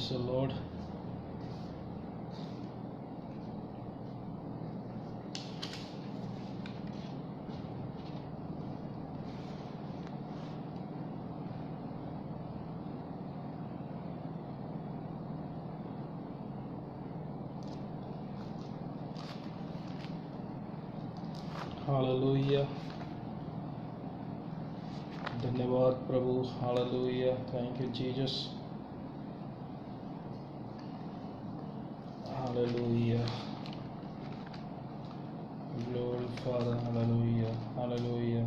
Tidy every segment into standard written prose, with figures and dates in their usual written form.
Praise the Lord. Hallelujah. धन्यवाद प्रभु। Hallelujah. Thank you Jesus. Hallelujah. Glory father. Hallelujah. Hallelujah.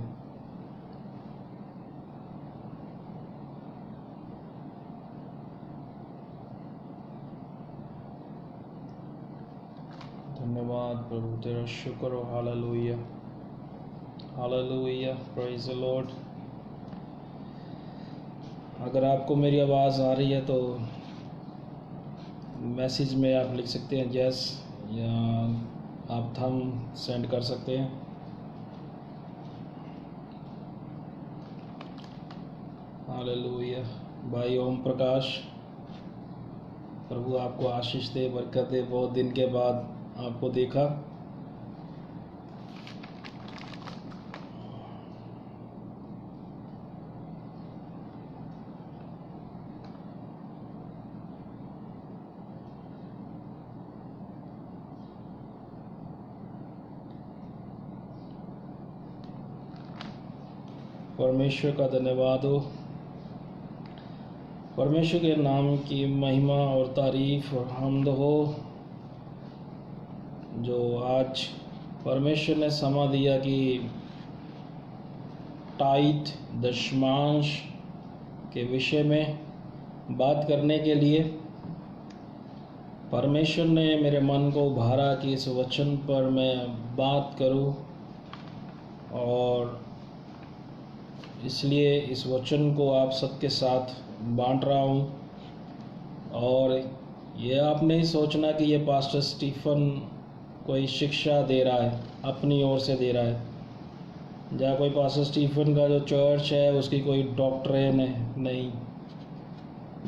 धन्यवाद प्रभु, तेरा शुक्र हो। Hallelujah. Hallelujah. Praise the lord. अगर आपको मेरी आवाज़ आ रही है तो मैसेज में आप लिख सकते हैं यस, या आप थंब सेंड कर सकते हैं। हालेलुया। भाई ओम प्रकाश, प्रभु आपको आशीष दे, बरकत दे। बहुत दिन के बाद आपको देखा। परमेश्वर का धन्यवाद हो। परमेश्वर के नाम की महिमा और तारीफ और हम्द हो, जो आज परमेश्वर ने समा दिया कि टाइट दशमांश के विषय में बात करने के लिए। परमेश्वर ने मेरे मन को उभारा कि इस वचन पर मैं बात करूं, और इसलिए इस वचन को आप सबके साथ बांट रहा हूं। और ये आप नहीं सोचना कि ये पास्टर स्टीफन कोई शिक्षा दे रहा है, अपनी ओर से दे रहा है, या कोई पास्टर स्टीफन का जो चर्च है उसकी कोई डॉक्ट्रिन है। नहीं,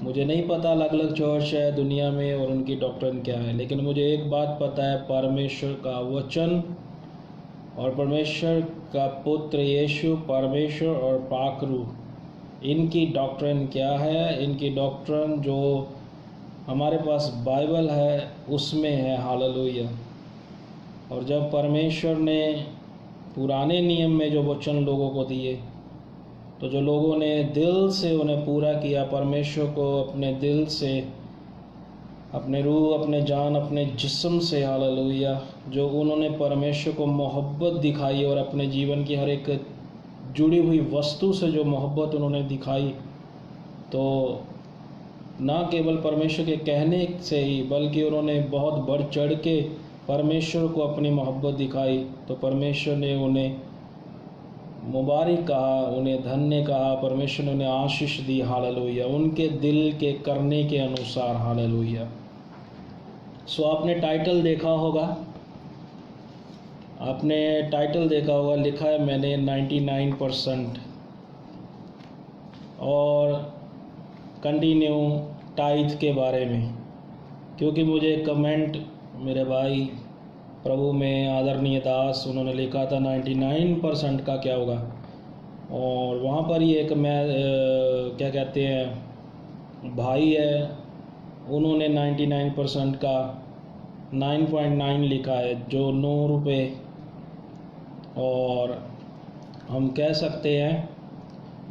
मुझे नहीं पता अलग अलग चर्च है दुनिया में और उनकी डॉक्ट्रिन क्या है, लेकिन मुझे एक बात पता है, परमेश्वर का वचन और परमेश्वर का पुत्र यीशु, परमेश्वर और पाकरू, इनकी डॉक्ट्रिन क्या है। इनकी डॉक्ट्रिन जो हमारे पास बाइबल है उसमें है। हालेलुया। और जब परमेश्वर ने पुराने नियम में जो वचन लोगों को दिए, तो जो लोगों ने दिल से उन्हें पूरा किया, परमेश्वर को अपने दिल से, अपने रूह, अपने जान, अपने जिस्म से, हालेलुया, जो उन्होंने परमेश्वर को मोहब्बत दिखाई और अपने जीवन की हर एक जुड़ी हुई वस्तु से जो मोहब्बत उन्होंने दिखाई, तो ना केवल परमेश्वर के कहने से ही, बल्कि उन्होंने बहुत बढ़ चढ़ के परमेश्वर को अपनी मोहब्बत दिखाई, तो परमेश्वर ने उन्हें मुबारक कहा, उन्हें धन्य कहा, परमेश्वर ने उन्हें आशीष दी। हालेलुया। उनके दिल के करने के अनुसार। हालेलुया। सो आपने टाइटल देखा होगा, आपने टाइटल देखा होगा, लिखा है मैंने 99%, और कंटिन्यू टाइथ के बारे में। क्योंकि मुझे कमेंट मेरे भाई प्रभु में आदरणीय दास, उन्होंने लिखा था 99% का क्या होगा, और वहाँ पर ही एक क्या कहते हैं भाई है, उन्होंने 99% का 9.9 लिखा है, जो 9 रुपये, और हम कह सकते हैं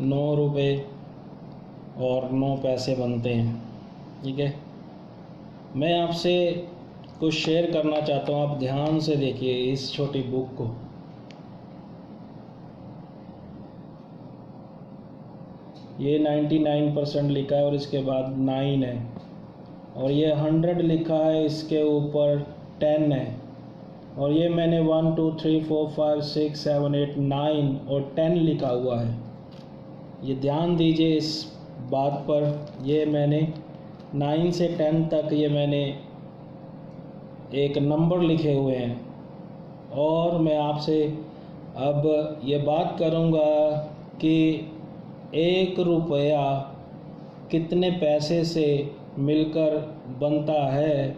9 रुपये और 9 पैसे बनते हैं। ठीक है, मैं आपसे कुछ शेयर करना चाहता हूँ। आप ध्यान से देखिए इस छोटी बुक को। ये 99% लिखा है और इसके बाद 9 है, और ये 100 लिखा है, इसके ऊपर 10 है, और ये मैंने 1 2 3 4 5 6 7 8 9 और 10 लिखा हुआ है। ये ध्यान दीजिए इस बात पर। ये मैंने 9 से 10 तक ये मैंने एक नंबर लिखे हुए हैं, और मैं आपसे अब ये बात करूँगा कि 1 रुपया कितने पैसे से मिलकर बनता है।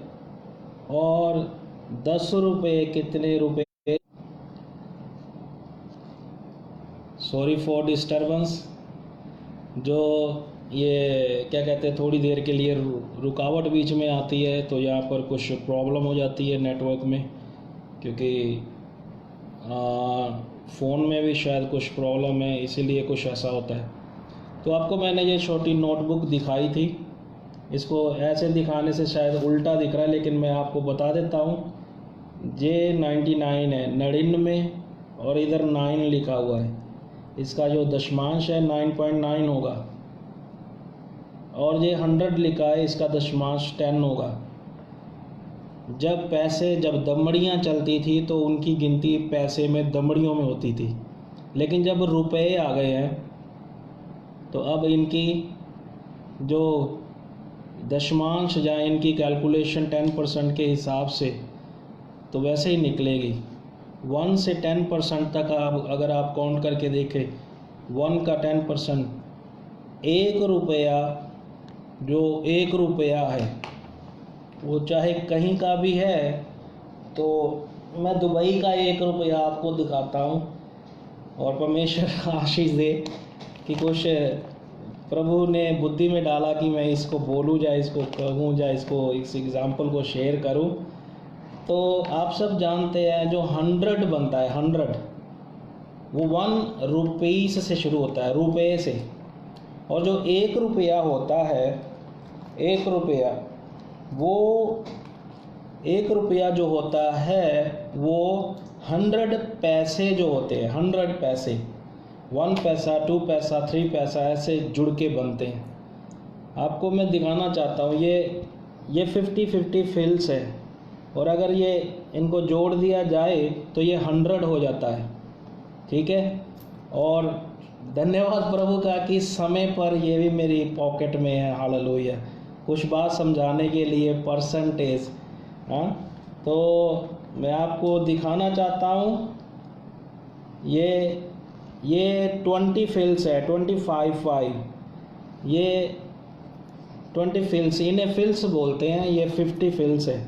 और 10 रुपये कितने रुपए, सॉरी फॉर डिस्टर्बेंस, जो ये क्या कहते हैं, थोड़ी देर के लिए रुकावट बीच में आती है, तो यहाँ पर कुछ प्रॉब्लम हो जाती है नेटवर्क में, क्योंकि फ़ोन में भी शायद कुछ प्रॉब्लम है, इसीलिए कुछ ऐसा होता है। तो आपको मैंने ये छोटी नोटबुक दिखाई थी, इसको ऐसे दिखाने से शायद उल्टा दिख रहा है, लेकिन मैं आपको बता देता हूँ, ये 99 है, 99, और इधर 9 लिखा हुआ है, इसका जो दशमांश है 9.9 होगा, और ये 100 लिखा है, इसका दशमांश 10 होगा। जब दमड़ियाँ चलती थी तो उनकी गिनती पैसे में दमड़ियों में होती थी, लेकिन जब रुपए आ गए हैं तो अब इनकी जो दशमांश या इनकी कैलकुलेशन 10% के हिसाब से तो वैसे ही निकलेगी। 1 से 10% तक आप अगर आप काउंट करके देखें, 1 का 10%, 1 रुपया, जो 1 रुपया है वो चाहे कहीं का भी है, तो मैं दुबई का 1 रुपया आपको दिखाता हूँ, और परमेश्वर आशीष दे कि कुछ प्रभु ने बुद्धि में डाला कि मैं इसको बोलूँ या इसको कहूँ या इसको इस एग्ज़ाम्पल को शेयर करूँ। तो आप सब जानते हैं जो 100 बनता है, 100 वो 1 रुपीस से शुरू होता है, रुपये से, और जो 1 रुपया होता है, 1 रुपया, वो 1 रुपया जो होता है वो 100 पैसे जो होते हैं, 100 पैसे, 1 पैसा, 2 पैसा, 3 पैसा, ऐसे जुड़ के बनते हैं। आपको मैं दिखाना चाहता हूँ, ये 50-50 फिल्स है, और अगर ये इनको जोड़ दिया जाए तो ये 100 हो जाता है, ठीक है। और धन्यवाद प्रभु का कि समय पर ये भी मेरी पॉकेट में है, हालेलुया, कुछ बात समझाने के लिए परसेंटेज। हाँ, तो मैं आपको दिखाना चाहता हूँ, ये 20 फिल्स है, 25, ये 20 फिल्स, इन्हें फिल्स बोलते हैं, ये 50 फिल्स है,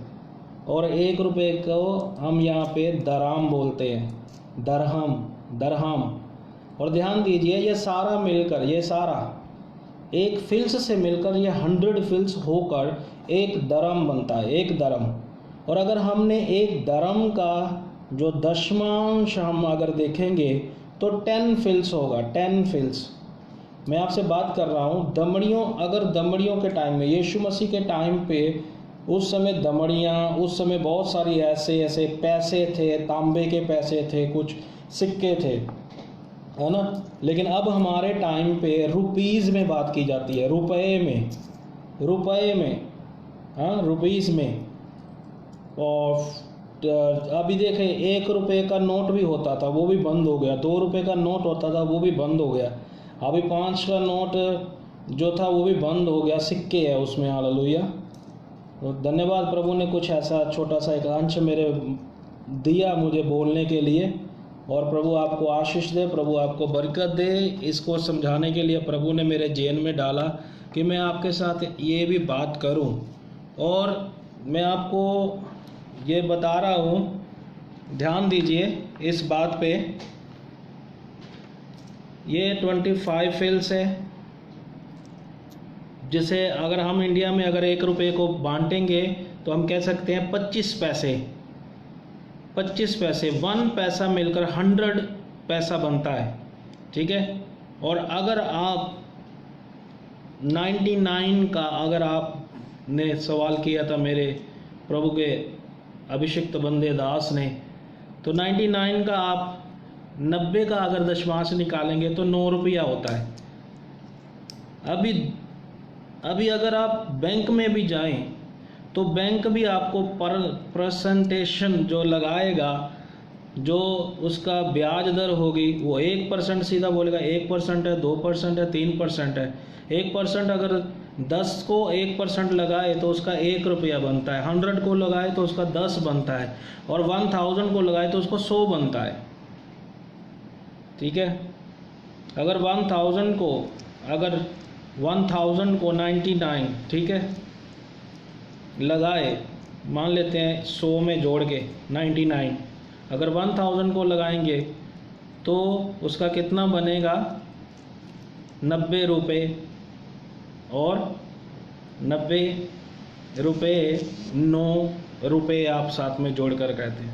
और 1 रुपये को हम यहाँ पे दराम बोलते हैं, दरहम। और ध्यान दीजिए, ये सारा मिलकर, ये सारा एक फिल्स से मिलकर ये 100 फिल्स होकर एक दरम बनता है, एक दरम। और अगर हमने एक दरम का जो दशमांश हम अगर देखेंगे तो 10 फिल्स होगा, 10 फिल्स। मैं आपसे बात कर रहा हूँ दमड़ियों, अगर दमड़ियों के टाइम में, यीशु मसीह के टाइम पे, उस समय दमड़ियाँ, उस समय बहुत सारी ऐसे पैसे थे, तांबे के पैसे थे, कुछ सिक्के थे, है ना। लेकिन अब हमारे टाइम पे रुपीज़ में बात की जाती है, रुपए में, हाँ, रुपीज़ में। और अभी देखें, 1 रुपये का नोट भी होता था, वो भी बंद हो गया, 2 रुपये का नोट होता था, वो भी बंद हो गया, अभी 5 का नोट जो था वो भी बंद हो गया, सिक्के है उसमें, हालेलुया। तो धन्यवाद, प्रभु ने कुछ ऐसा छोटा सा एक अंश मेरे दिया मुझे बोलने के लिए, और प्रभु आपको आशीष दे, प्रभु आपको बरकत दे। इसको समझाने के लिए प्रभु ने मेरे जेन में डाला कि मैं आपके साथ ये भी बात करूं, और मैं आपको ये बता रहा हूं, ध्यान दीजिए इस बात पे। ये 25 फिल्स है, जिसे अगर हम इंडिया में अगर 1 रुपये को बांटेंगे तो हम कह सकते हैं 25 पैसे, 1 पैसा मिलकर 100 पैसा बनता है, ठीक है। और अगर आप 99 का, अगर आपने सवाल किया था मेरे प्रभु के अभिषिक्त बंदे दास ने, तो 99 का आप 90 का अगर दशमांश निकालेंगे तो 9 रुपया होता है। अभी अगर आप बैंक में भी जाएं तो बैंक भी आपको परसेंटेशन जो लगाएगा, जो उसका ब्याज दर होगी, वो 1% सीधा बोलेगा, 1% है, 2% है, 3% है। 1% अगर 10 को 1% लगाए तो उसका 1 रुपया बनता है, 100 को लगाए तो उसका 10 बनता है, और 1000 को लगाए तो उसको 100 बनता है, ठीक है। अगर 1000 को 99, ठीक है, लगाए, मान लेते हैं 100 में जोड़ के 99, अगर 1000 को लगाएंगे तो उसका कितना बनेगा 90 रुपये, और 90 रुपये 9 रुपये आप साथ में जोड़ कर कहते हैं।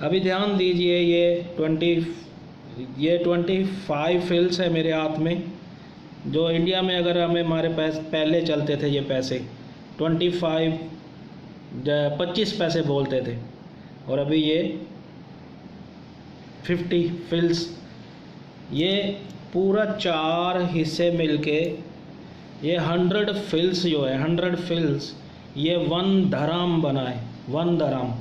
अभी ध्यान दीजिए, ये 25 फिल्स है मेरे हाथ में, जो इंडिया में अगर हमारे पास पहले चलते थे ये पैसे 25 पैसे बोलते थे, और अभी ये 50 फिल्स, ये पूरा 4 हिस्से मिलके ये 100 फिल्स जो है 100 फिल्स ये 1 धर्म बना है, 1 धर्म।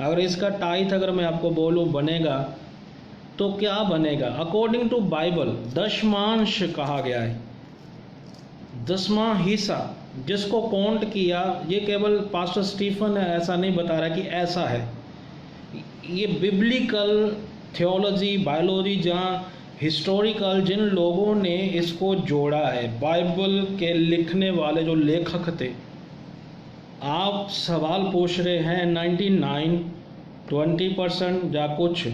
अगर इसका टाइथ अगर मैं आपको बोलूँ बनेगा तो क्या बनेगा, अकॉर्डिंग टू बाइबल दशमांश कहा गया है, 10वां हिस्सा जिसको काउंट किया। ये केवल पास्टर स्टीफन ऐसा नहीं बता रहा कि ऐसा है, ये बिब्लिकल थियोलॉजी बायोलॉजी जहाँ हिस्टोरिकल जिन लोगों ने इसको जोड़ा है, बाइबल के लिखने वाले जो लेखक थे। आप सवाल पूछ रहे हैं 99 20% या कुछ,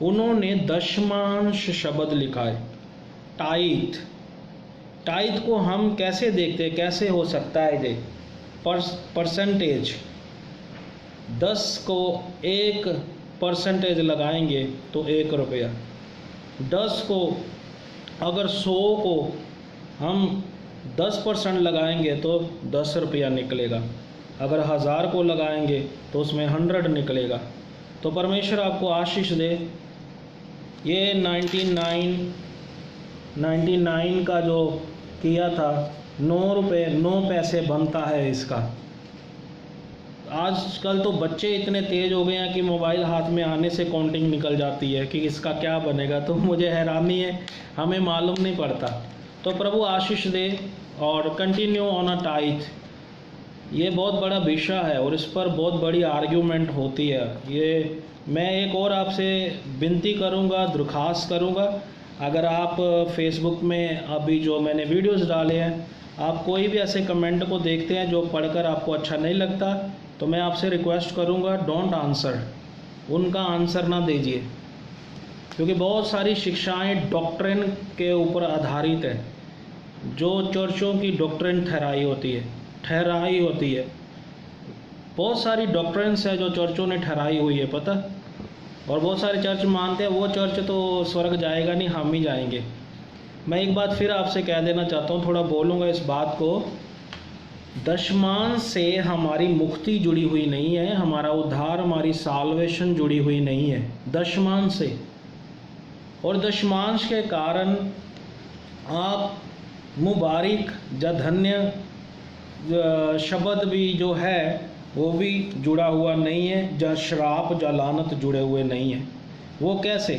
उन्होंने दशमांश शब्द लिखा है। टाइथ को हम कैसे देखते हैं, कैसे हो सकता है ये परसेंटेज, 10 को 1% लगाएंगे तो 1 रुपया, 10 को अगर 100 को हम 10% लगाएंगे तो 10 रुपया निकलेगा, अगर 1000 को लगाएंगे तो उसमें 100 निकलेगा। तो परमेश्वर आपको आशीष दे। ये 99 का जो किया था 9 रुपये 9 पैसे बनता है इसका। आजकल तो बच्चे इतने तेज हो गए हैं कि मोबाइल हाथ में आने से काउंटिंग निकल जाती है कि इसका क्या बनेगा, तो मुझे हैरानी है, हमें मालूम नहीं पड़ता। तो प्रभु आशीष दे। और कंटिन्यू ऑन अ टाइथ, ये बहुत बड़ा विषय है और इस पर बहुत बड़ी आर्ग्यूमेंट होती है। ये मैं एक और आपसे विनती करूँगा, दरख्वास्त करूँगा, अगर आप फेसबुक में अभी जो मैंने वीडियोस डाले हैं, आप कोई भी ऐसे कमेंट को देखते हैं जो पढ़कर आपको अच्छा नहीं लगता, तो मैं आपसे रिक्वेस्ट करूँगा डोंट आंसर, उनका आंसर ना दीजिए, क्योंकि बहुत सारी शिक्षाएं डॉक्ट्रिन के ऊपर आधारित है, जो चर्चों की डॉक्ट्रिन ठहराई होती है। बहुत सारी डॉक्ट्रिन्स है जो चर्चों ने ठहराई हुई है, पता। और बहुत सारे चर्च मानते हैं वो चर्च तो स्वर्ग जाएगा नहीं, हम ही जाएंगे। मैं एक बात फिर आपसे कह देना चाहता हूँ, थोड़ा बोलूँगा इस बात को। दशमांश से हमारी मुक्ति जुड़ी हुई नहीं है, हमारा उद्धार, हमारी साल्वेशन जुड़ी हुई नहीं है दशमांश से। और दशमांश के कारण आप मुबारक या धन्य शब्द भी जो है वो भी जुड़ा हुआ नहीं है, या श्राप या लानत जुड़े हुए नहीं है। वो कैसे?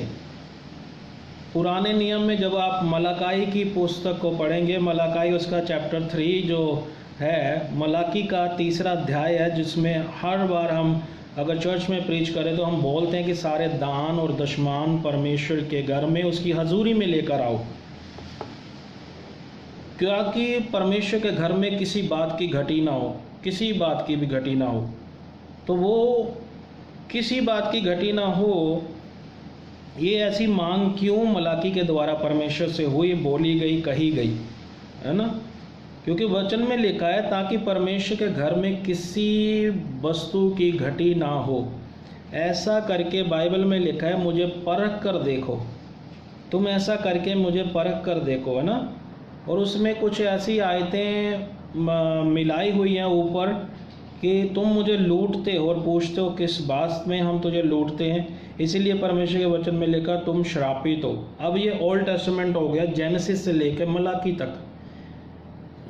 पुराने नियम में जब आप मलाकी की पुस्तक को पढ़ेंगे, मलाकी उसका चैप्टर 3 जो है, मलाकी का 3रा अध्याय है, जिसमें हर बार हम अगर चर्च में प्रीच करें तो हम बोलते हैं कि सारे दान और दशमान परमेश्वर के घर में उसकी हजूरी में लेकर आओ, क्योंकि परमेश्वर के घर में किसी बात की घटी ना हो, किसी बात की भी घटी ना हो। तो वो किसी बात की घटी ना हो, ये ऐसी मांग क्यों मलाकी के द्वारा परमेश्वर से हुई, बोली गई, कही गई, है ना? क्योंकि वचन में लिखा है ताकि परमेश्वर के घर में किसी वस्तु की घटी ना हो। ऐसा करके बाइबल में लिखा है, मुझे परख कर देखो, तुम ऐसा करके मुझे परख कर देखो, है ना? और उसमें कुछ ऐसी आयतें मिलाई हुई हैं ऊपर कि तुम मुझे लूटते हो और पूछते हो किस बात में हम तुझे लूटते हैं, इसीलिए परमेश्वर के वचन में लिखा तुम श्रापित हो। अब ये ओल्ड टेस्टामेंट हो गया, जेनेसिस से लेकर मलाकी तक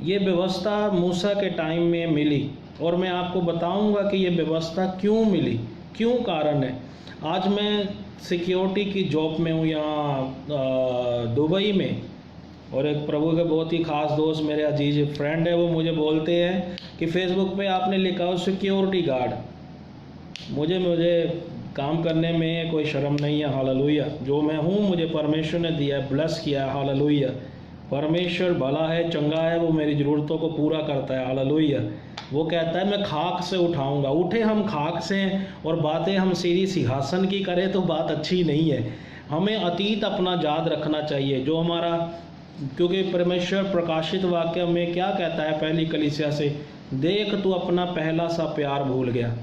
ये व्यवस्था मूसा के टाइम में मिली, और मैं आपको बताऊंगा कि ये व्यवस्था क्यों मिली, क्यों कारण है। आज मैं सिक्योरिटी की जॉब में हूँ यहाँ दुबई में, और एक प्रभु के बहुत ही खास दोस्त, मेरे अजीज फ्रेंड है, वो मुझे बोलते हैं कि फेसबुक पे आपने लिखा हो सिक्योरिटी गार्ड। मुझे काम करने में कोई शर्म नहीं है, हालेलुया। जो मैं हूँ मुझे परमेश्वर ने दिया है, ब्लेस किया है, हालेलुया। परमेश्वर भला है, चंगा है, वो मेरी ज़रूरतों को पूरा करता है, हालेलुया। वो कहता है मैं खाक से उठाऊंगा। उठे हम खाक से और बातें हम सीधी सिंहासन की करें तो बात अच्छी नहीं है। हमें अतीत अपना याद रखना चाहिए जो हमारा, क्योंकि परमेश्वर प्रकाशित वाक्य में क्या कहता है पहली कलीसिया से, देख तू अपना पहला सा प्यार भूल गया।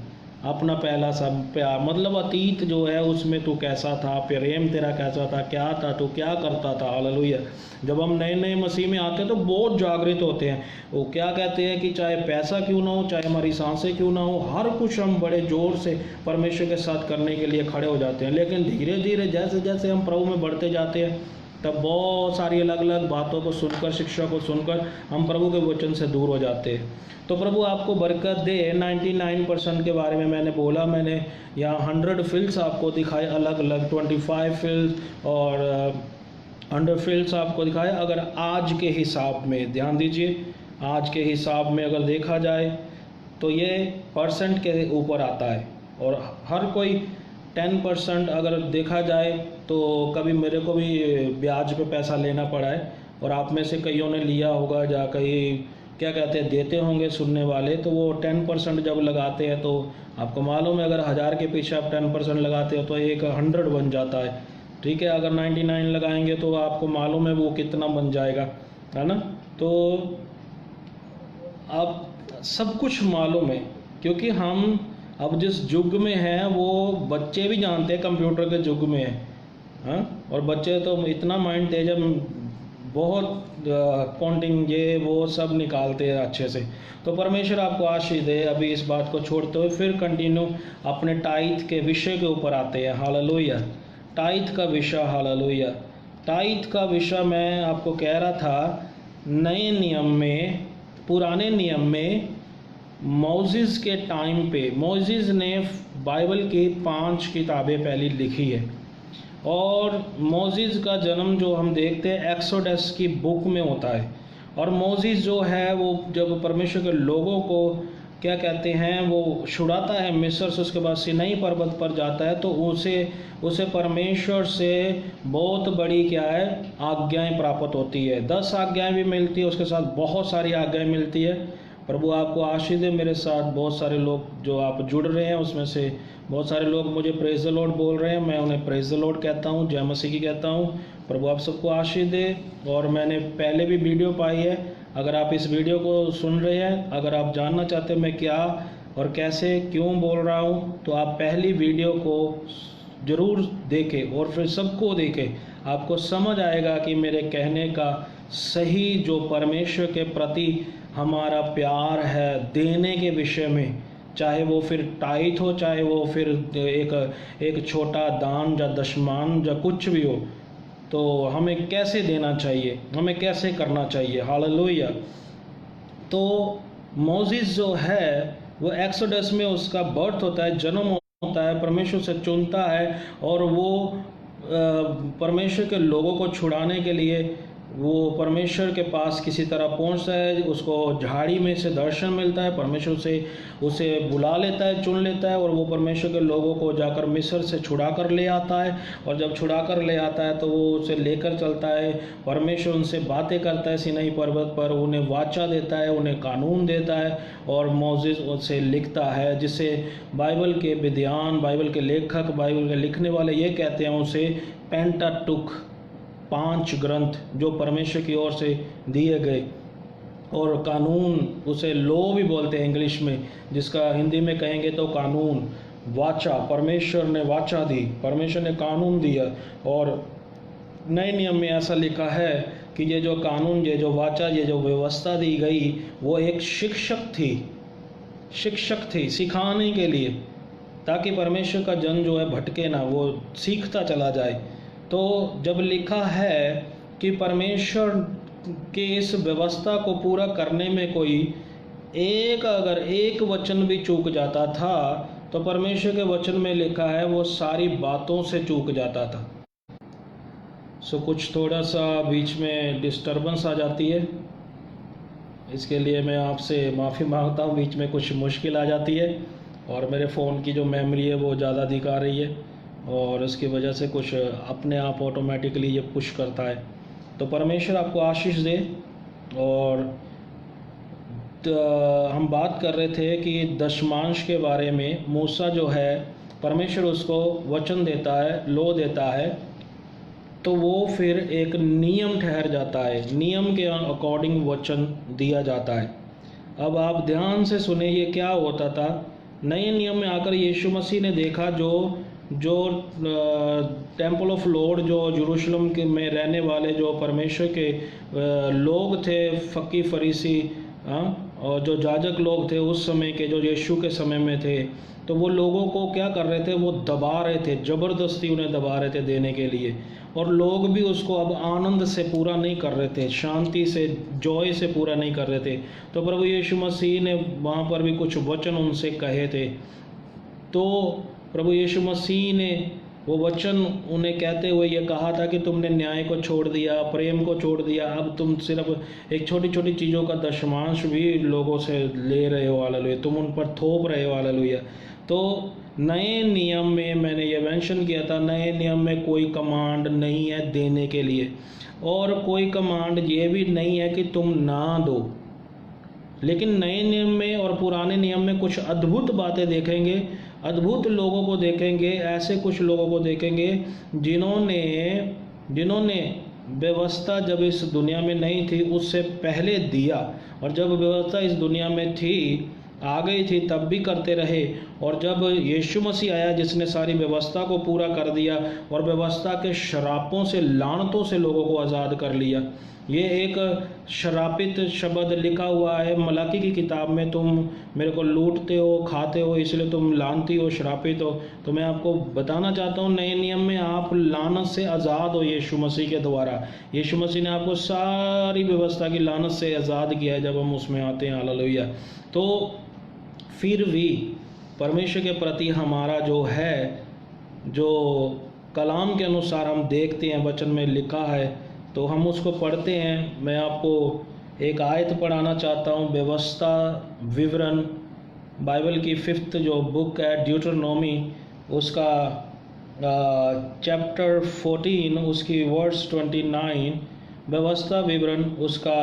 अपना पहला सा प्यार मतलब अतीत जो है उसमें तू कैसा था, प्रेम तेरा कैसा था, क्या था, तू क्या करता था। हालेलुया। जब हम नए नए मसीह में आते हैं तो बहुत जागृत होते हैं। वो क्या कहते हैं कि चाहे पैसा क्यों ना हो, चाहे हमारी सांसें क्यों ना हो, हर कुछ हम बड़े जोर से परमेश्वर के साथ करने के लिए खड़े हो जाते हैं। लेकिन धीरे धीरे जैसे जैसे हम प्रभु में बढ़ते जाते हैं तब बहुत सारी अलग अलग बातों को सुनकर, शिक्षा को सुनकर हम प्रभु के वचन से दूर हो जाते हैं। तो प्रभु आपको बरकत दे। 99% के बारे में मैंने बोला, मैंने यहाँ 100 फील्ड्स आपको दिखाए अलग अलग, 25 फील्ड्स और 100 फील्ड्स आपको दिखाए। अगर आज के हिसाब में ध्यान दीजिए, आज के हिसाब में अगर देखा जाए तो ये परसेंट के ऊपर आता है और हर कोई 10% अगर देखा जाए तो कभी मेरे को भी ब्याज पे पैसा लेना पड़ा है और आप में से कईयों ने लिया होगा या कहीं क्या कहते हैं देते होंगे सुनने वाले। तो वो 10% जब लगाते हैं तो आपको मालूम है अगर 1000 के पीछे आप 10% लगाते हो तो एक 100 बन जाता है। ठीक है, अगर 99 लगाएंगे तो आपको मालूम है वो कितना बन जाएगा, है ना। तो अब सब कुछ मालूम है क्योंकि हम अब जिस युग में हैं वो बच्चे भी जानते हैं कंप्यूटर के युग में है, हाँ। और बच्चे तो इतना माइंड तेज है, बहुत काउंटिंग ये वो सब निकालते हैं अच्छे से। तो परमेश्वर आपको आशीष दे। अभी इस बात को छोड़ते हुए फिर कंटिन्यू अपने टाइथ के विषय के ऊपर आते हैं। हालेलुया। टाइथ का विषय, हालेलुया। टाइथ का विषय मैं आपको कह रहा था, नए नियम में, पुराने नियम में मोसेस के टाइम पे मोसेस ने बाइबल की 5 किताबें पहले लिखी है और मोसेस का जन्म जो हम देखते हैं एक्सोडस की बुक में होता है। और मोसेस जो है वो जब परमेश्वर के लोगों को क्या कहते हैं वो छुड़ाता है मिस्र से, उसके बाद सिनाई पर्वत पर जाता है तो उसे परमेश्वर से बहुत बड़ी क्या है आज्ञाएं प्राप्त होती है। 10 आज्ञाएं भी मिलती है, उसके साथ बहुत सारी आज्ञाएं मिलती है। प्रभु आपको आशीष दे। मेरे साथ बहुत सारे लोग जो आप जुड़ रहे हैं उसमें से बहुत सारे लोग मुझे प्रेज द लॉर्ड बोल रहे हैं, मैं उन्हें प्रेज द लॉर्ड कहता हूँ, जय मसीह की कहता हूँ। प्रभु आप सबको आशीष दे। और मैंने पहले भी वीडियो पाई है, अगर आप इस वीडियो को सुन रहे हैं, अगर आप जानना चाहते हैं मैं क्या और कैसे क्यों बोल रहा हूँ तो आप पहली वीडियो को ज़रूर देखें और फिर सबको देखें। आपको समझ आएगा कि मेरे कहने का सही जो परमेश्वर के प्रति हमारा प्यार है देने के विषय में, चाहे वो फिर टाइथ हो, चाहे वो फिर एक छोटा दान या दशमान या कुछ भी हो, तो हमें कैसे देना चाहिए, हमें कैसे करना चाहिए। हालेलुया। तो मोसेस जो है वो एक्सोडस में उसका बर्थ होता है, जन्म होता है, परमेश्वर से चुनता है और वो परमेश्वर के लोगों को छुड़ाने के लिए वो परमेश्वर के पास किसी तरह पहुंचता है। उसको झाड़ी में से दर्शन मिलता है, परमेश्वर से उसे बुला लेता है, चुन लेता है और वो परमेश्वर के लोगों को जाकर मिस्र से छुड़ा कर ले आता है। और जब छुड़ा कर ले आता है तो वो उसे लेकर चलता है, परमेश्वर उनसे बातें करता है सिनाई पर्वत पर, उन्हें वाचा देता है, उन्हें कानून देता है और मोसेस उसे लिखता है, जिसे बाइबल के विद्वान, बाइबल के लेखक, बाइबल के लिखने वाले ये कहते हैं उसे पेंटाटुक, 5 ग्रंथ जो परमेश्वर की ओर से दिए गए। और कानून उसे लॉ भी बोलते हैं इंग्लिश में, जिसका हिंदी में कहेंगे तो कानून, वाचा, परमेश्वर ने वाचा दी, परमेश्वर ने कानून दिया। और नए नियम में ऐसा लिखा है कि ये जो कानून, ये जो वाचा, ये जो व्यवस्था दी गई वो एक शिक्षक थी सिखाने के लिए, ताकि परमेश्वर का जन जो है भटके ना, वो सीखता चला जाए। तो जब लिखा है कि परमेश्वर के इस व्यवस्था को पूरा करने में कोई अगर एक वचन भी चूक जाता था तो परमेश्वर के वचन में लिखा है वो सारी बातों से चूक जाता था। सो कुछ थोड़ा सा बीच में डिस्टर्बेंस आ जाती है, इसके लिए मैं आपसे माफ़ी मांगता हूँ। बीच में कुछ मुश्किल आ जाती है और मेरे फ़ोन की जो मेमोरी है वो ज़्यादा दिखा रही है और इसकी वजह से कुछ अपने आप ऑटोमेटिकली ये पुश करता है। तो परमेश्वर आपको आशीष दे। और हम बात कर रहे थे कि दशमांश के बारे में। मूसा जो है, परमेश्वर उसको वचन देता है, लो देता है, तो वो फिर एक नियम ठहर जाता है, नियम के अकॉर्डिंग वचन दिया जाता है। अब आप ध्यान से सुने ये क्या होता था। नए नियम में आकर यीशु मसीह ने देखा जो टेम्पल ऑफ लॉर्ड, जो यरूशलेम के में रहने वाले जो परमेश्वर के लोग थे, फकी फरीसी, और जो याजक लोग थे उस समय के, जो यीशु के समय में थे, तो वो लोगों को क्या कर रहे थे, वो दबा रहे थे, ज़बरदस्ती उन्हें दबा रहे थे देने के लिए। और लोग भी उसको अब आनंद से पूरा नहीं कर रहे थे, शांति से, जॉय से पूरा नहीं कर रहे थे। तो प्रभु यीशु मसीह ने वहाँ पर भी कुछ वचन उनसे कहे थे। तो प्रभु यीशु मसीह ने वो वचन उन्हें कहते हुए ये कहा था कि तुमने न्याय को छोड़ दिया, प्रेम को छोड़ दिया, अब तुम सिर्फ एक छोटी छोटी चीज़ों का दशमांश भी लोगों से ले रहे हो, हालेलुया, तुम उन पर थोप रहे हो, हालेलुया। तो नए नियम में मैंने ये मेंशन किया था, नए नियम में कोई कमांड नहीं है देने के लिए, और कोई कमांड ये भी नहीं है कि तुम ना दो। लेकिन नए नियम में और पुराने नियम में कुछ अद्भुत बातें देखेंगे, अद्भुत लोगों को देखेंगे, ऐसे कुछ लोगों को देखेंगे जिन्होंने व्यवस्था जब इस दुनिया में नहीं थी उससे पहले दिया, और जब व्यवस्था इस दुनिया में थी, आ गई थी, तब भी करते रहे। और जब यीशु मसीह आया जिसने सारी व्यवस्था को पूरा कर दिया और व्यवस्था के शरापों से, लानतों से लोगों को आज़ाद कर लिया। ये एक शरापित शब्द लिखा हुआ है मलाकी की किताब में, तुम मेरे को लूटते हो, खाते हो, इसलिए तुम लानती हो, श्रापित हो। तो मैं आपको बताना चाहता हूँ, नए नियम में आप लानत से आज़ाद हो यीशु मसीह के द्वारा। यीशु मसीह ने आपको सारी व्यवस्था की लानत से आज़ाद किया है जब हम उसमें आते हैं, हालेलुया। तो फिर भी परमेश्वर के प्रति हमारा जो है, जो कलाम के अनुसार हम देखते हैं, वचन में लिखा है, तो हम उसको पढ़ते हैं। मैं आपको एक आयत पढ़ाना चाहता हूँ, व्यवस्था विवरण, बाइबल की 5th जो बुक है ड्यूटरनोमी, उसका चैप्टर 14, उसकी वर्स 29, व्यवस्था विवरण उसका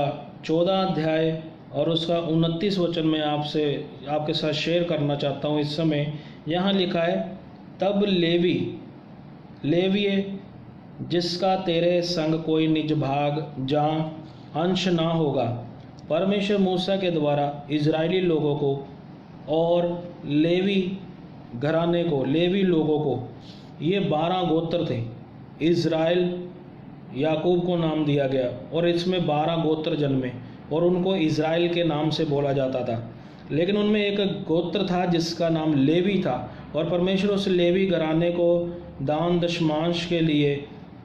14 अध्याय और उसका 29 वचन में आपके साथ शेयर करना चाहता हूँ इस समय। यहाँ लिखा है, तब लेवीय जिसका तेरे संग कोई निज भाग जहाँ अंश ना होगा, परमेश्वर मूसा के द्वारा इजरायली लोगों को और लेवी घराने को, लेवी लोगों को, ये 12 गोत्र थे। इज़राइल याकूब को नाम दिया गया और इसमें 12 गोत्र जन्मे और उनको इज़राइल के नाम से बोला जाता था। लेकिन उनमें एक गोत्र था जिसका नाम लेवी था, और परमेश्वर उस लेवी घराने को दान दशमांश के लिए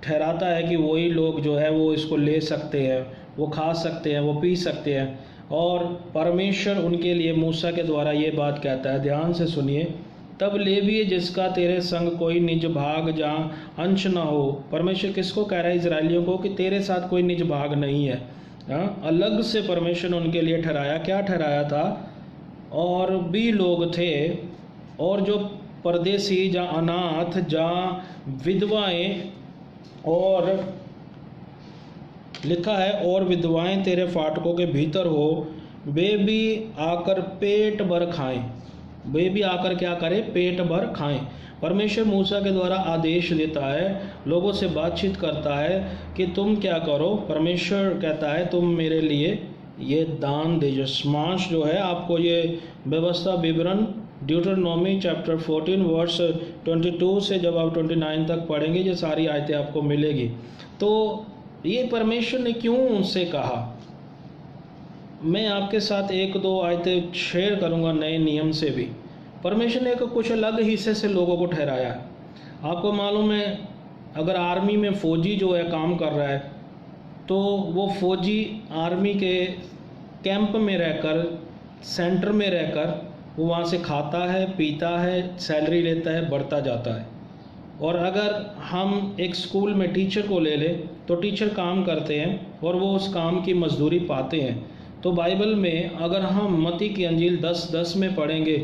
ठहराता है कि वही लोग जो है वो इसको ले सकते हैं, वो खा सकते हैं, वो पी सकते हैं। और परमेश्वर उनके लिए मूसा के द्वारा ये बात कहता है, ध्यान से सुनिए, तब लेवी जिसका तेरे संग कोई निज भाग जहाँ अंश ना हो। परमेश्वर किसको कह रहा है? इजरायलियों को, कि तेरे साथ कोई निज भाग नहीं है। अलग से परमेश्वर ने उनके लिए ठहराया। क्या ठहराया था? और भी लोग थे, और जो परदेसी, जहाँ अनाथ, जहाँ विधवाएं, और लिखा है, और विधवाएं तेरे फाटकों के भीतर हो, वे भी आकर पेट भर खाएं। वे भी आकर क्या करें? पेट भर खाएं। परमेश्वर मूसा के द्वारा आदेश देता है, लोगों से बातचीत करता है कि तुम क्या करो। परमेश्वर कहता है तुम मेरे लिए ये दान दे। दशमांश जो है, आपको ये व्यवस्था विवरण ड्यूटरनोमी चैप्टर 14 वर्स 22 से जब आप 29 तक पढ़ेंगे, ये सारी आयतें आपको मिलेगी। तो ये परमेश्वर ने क्यों उनसे कहा, मैं आपके साथ 1-2 आयतें शेयर करूंगा नए नियम से भी। परमेश्वर ने कुछ अलग हिस्से से लोगों को ठहराया। आपको मालूम है, अगर आर्मी में फ़ौजी जो है काम कर रहा है, तो वो फ़ौजी आर्मी के कैंप में रहकर, सेंटर में रहकर, वो वहाँ से खाता है, पीता है, सैलरी लेता है, बढ़ता जाता है। और अगर हम एक स्कूल में टीचर को ले लें, तो टीचर काम करते हैं और वो उस काम की मजदूरी पाते हैं। तो बाइबल में अगर हम मत्ती की अंजील 10:10 में पढ़ेंगे,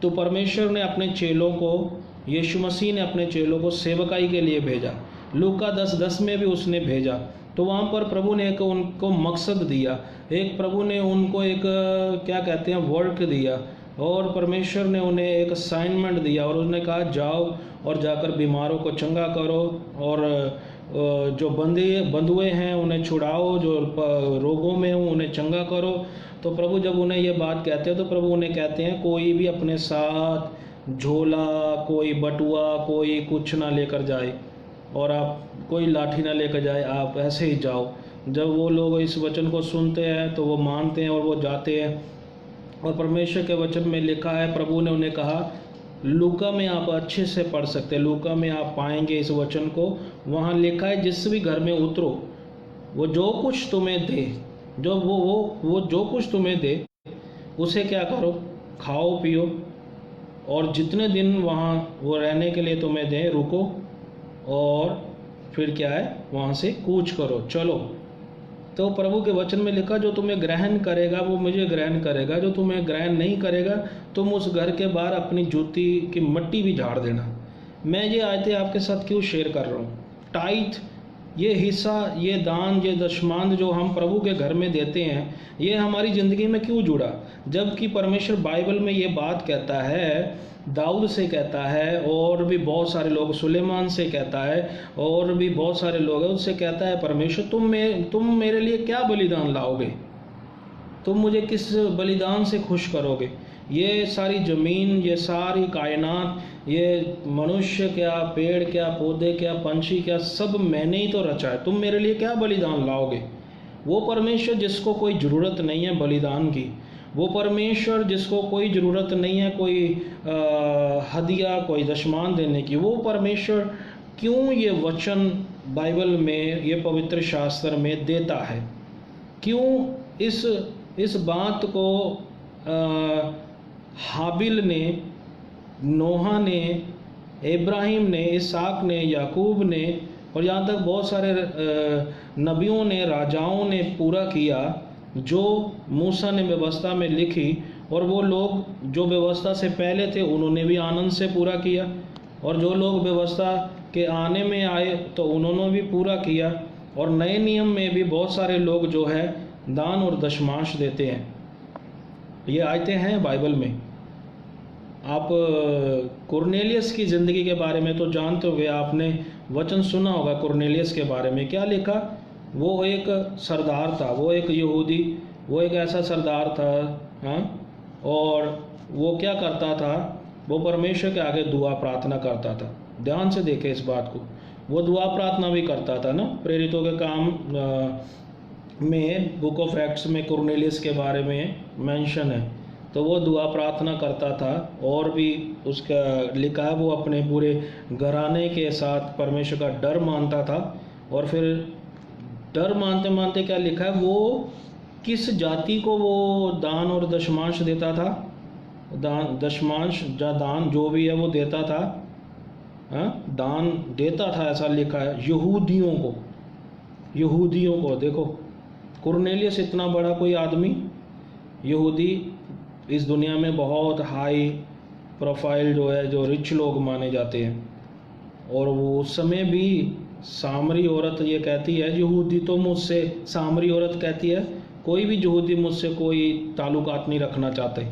तो परमेश्वर ने अपने चेलों को, यीशु मसीह ने अपने चेलों को सेवकाई के लिए भेजा। लूका 10:10 में भी उसने भेजा। तो वहाँ पर प्रभु ने एक उनको मकसद दिया, एक प्रभु ने उनको एक क्या कहते हैं वर्क दिया, और परमेश्वर ने उन्हें एक असाइनमेंट दिया और उन्होंने कहा जाओ और जाकर बीमारों को चंगा करो, और जो बंधुए हैं उन्हें छुड़ाओ, जो रोगों में हो उन्हें चंगा करो। तो प्रभु जब उन्हें ये बात कहते हैं तो प्रभु उन्हें कहते हैं कोई भी अपने साथ झोला, कोई बटुआ, कोई कुछ ना लेकर जाए, और आप कोई लाठी ना लेकर जाए, आप ऐसे ही जाओ। जब वो लोग इस वचन को सुनते हैं तो वो मानते हैं और वो जाते हैं। और परमेश्वर के वचन में लिखा है, प्रभु ने उन्हें कहा, लूका में आप अच्छे से पढ़ सकते हैं, लूका में आप पाएंगे इस वचन को। वहाँ लिखा है जिस भी घर में उतरो वो जो कुछ तुम्हें दे, जो वो जो कुछ तुम्हें दे उसे क्या करो, खाओ पियो, और जितने दिन वहाँ वो रहने के लिए तुम्हें दें रुको, और फिर क्या है वहाँ से कूच करो, चलो। तो प्रभु के वचन में लिखा जो तुम्हें ग्रहण करेगा वो मुझे ग्रहण करेगा, जो तुम्हें ग्रहण नहीं करेगा तुम उस घर के बाहर अपनी जूती की मट्टी भी झाड़ देना। मैं ये आयतें आपके साथ क्यों शेयर कर रहा हूँ? टाइथ, ये हिस्सा, ये दान, ये दशमांध जो हम प्रभु के घर में देते हैं, ये हमारी ज़िंदगी में क्यों जुड़ा? जबकि परमेश्वर बाइबल में ये बात कहता है, दाऊद से कहता है, और भी बहुत सारे लोग, सुलेमान से कहता है, और भी बहुत सारे लोग हैं, उससे कहता है परमेश्वर तुम मेरे लिए क्या बलिदान लाओगे, तुम मुझे किस बलिदान से खुश करोगे? ये सारी ज़मीन, ये सारी कायनात, ये मनुष्य क्या, पेड़ क्या, पौधे क्या, पंछी क्या, सब मैंने ही तो रचा है, तुम मेरे लिए क्या बलिदान लाओगे? वो परमेश्वर जिसको कोई ज़रूरत नहीं है बलिदान की, वो परमेश्वर जिसको कोई ज़रूरत नहीं है कोई हदिया, कोई दशमान देने की, वो परमेश्वर क्यों ये वचन बाइबल में, ये पवित्र शास्त्र में देता है? क्यों इस बात को हाबिल ने, नोहा ने, इब्राहिम ने, इसहाक ने, याकूब ने, और यहाँ तक बहुत सारे नबियों ने, राजाओं ने पूरा किया जो मूसा ने व्यवस्था में लिखी, और वो लोग जो व्यवस्था से पहले थे उन्होंने भी आनंद से पूरा किया, और जो लोग व्यवस्था के आने में आए तो उन्होंने भी पूरा किया। और नए नियम में भी बहुत सारे लोग जो है दान और दशमांश देते हैं। ये आयतें हैं बाइबल में। आप कुरनेलियस की ज़िंदगी के बारे में तो जानते होंगे, आपने वचन सुना होगा कुरनेलियस के बारे में। क्या लिखा? वो एक सरदार था, वो एक यहूदी, वो एक ऐसा सरदार था, हाँ, और वो क्या करता था, वो परमेश्वर के आगे दुआ प्रार्थना करता था। ध्यान से देखें इस बात को, वो दुआ प्रार्थना भी करता था ना। प्रेरितों के काम में बुक ऑफ एक्ट्स में कुरनेलियस के बारे में मेंशन है, तो वो दुआ प्रार्थना करता था, और भी उसका लिखा है वो अपने पूरे घराने के साथ परमेश्वर का डर मानता था। और फिर डर मानते मानते क्या लिखा है, वो किस जाति को वो दान और दशमांश देता था? दशमांश या दान जो भी है वो देता था, हाँ, दान देता था, ऐसा लिखा है, यहूदियों को। देखो कुरनेलियस इतना बड़ा कोई आदमी, यहूदी, इस दुनिया में बहुत हाई प्रोफाइल जो है, जो रिच लोग माने जाते हैं। और वो उस समय भी सामरी औरत ये कहती है, यहूदी तो मुझसे, सामरी औरत कहती है कोई भी यहूदी मुझसे कोई ताल्लुकात नहीं रखना चाहते,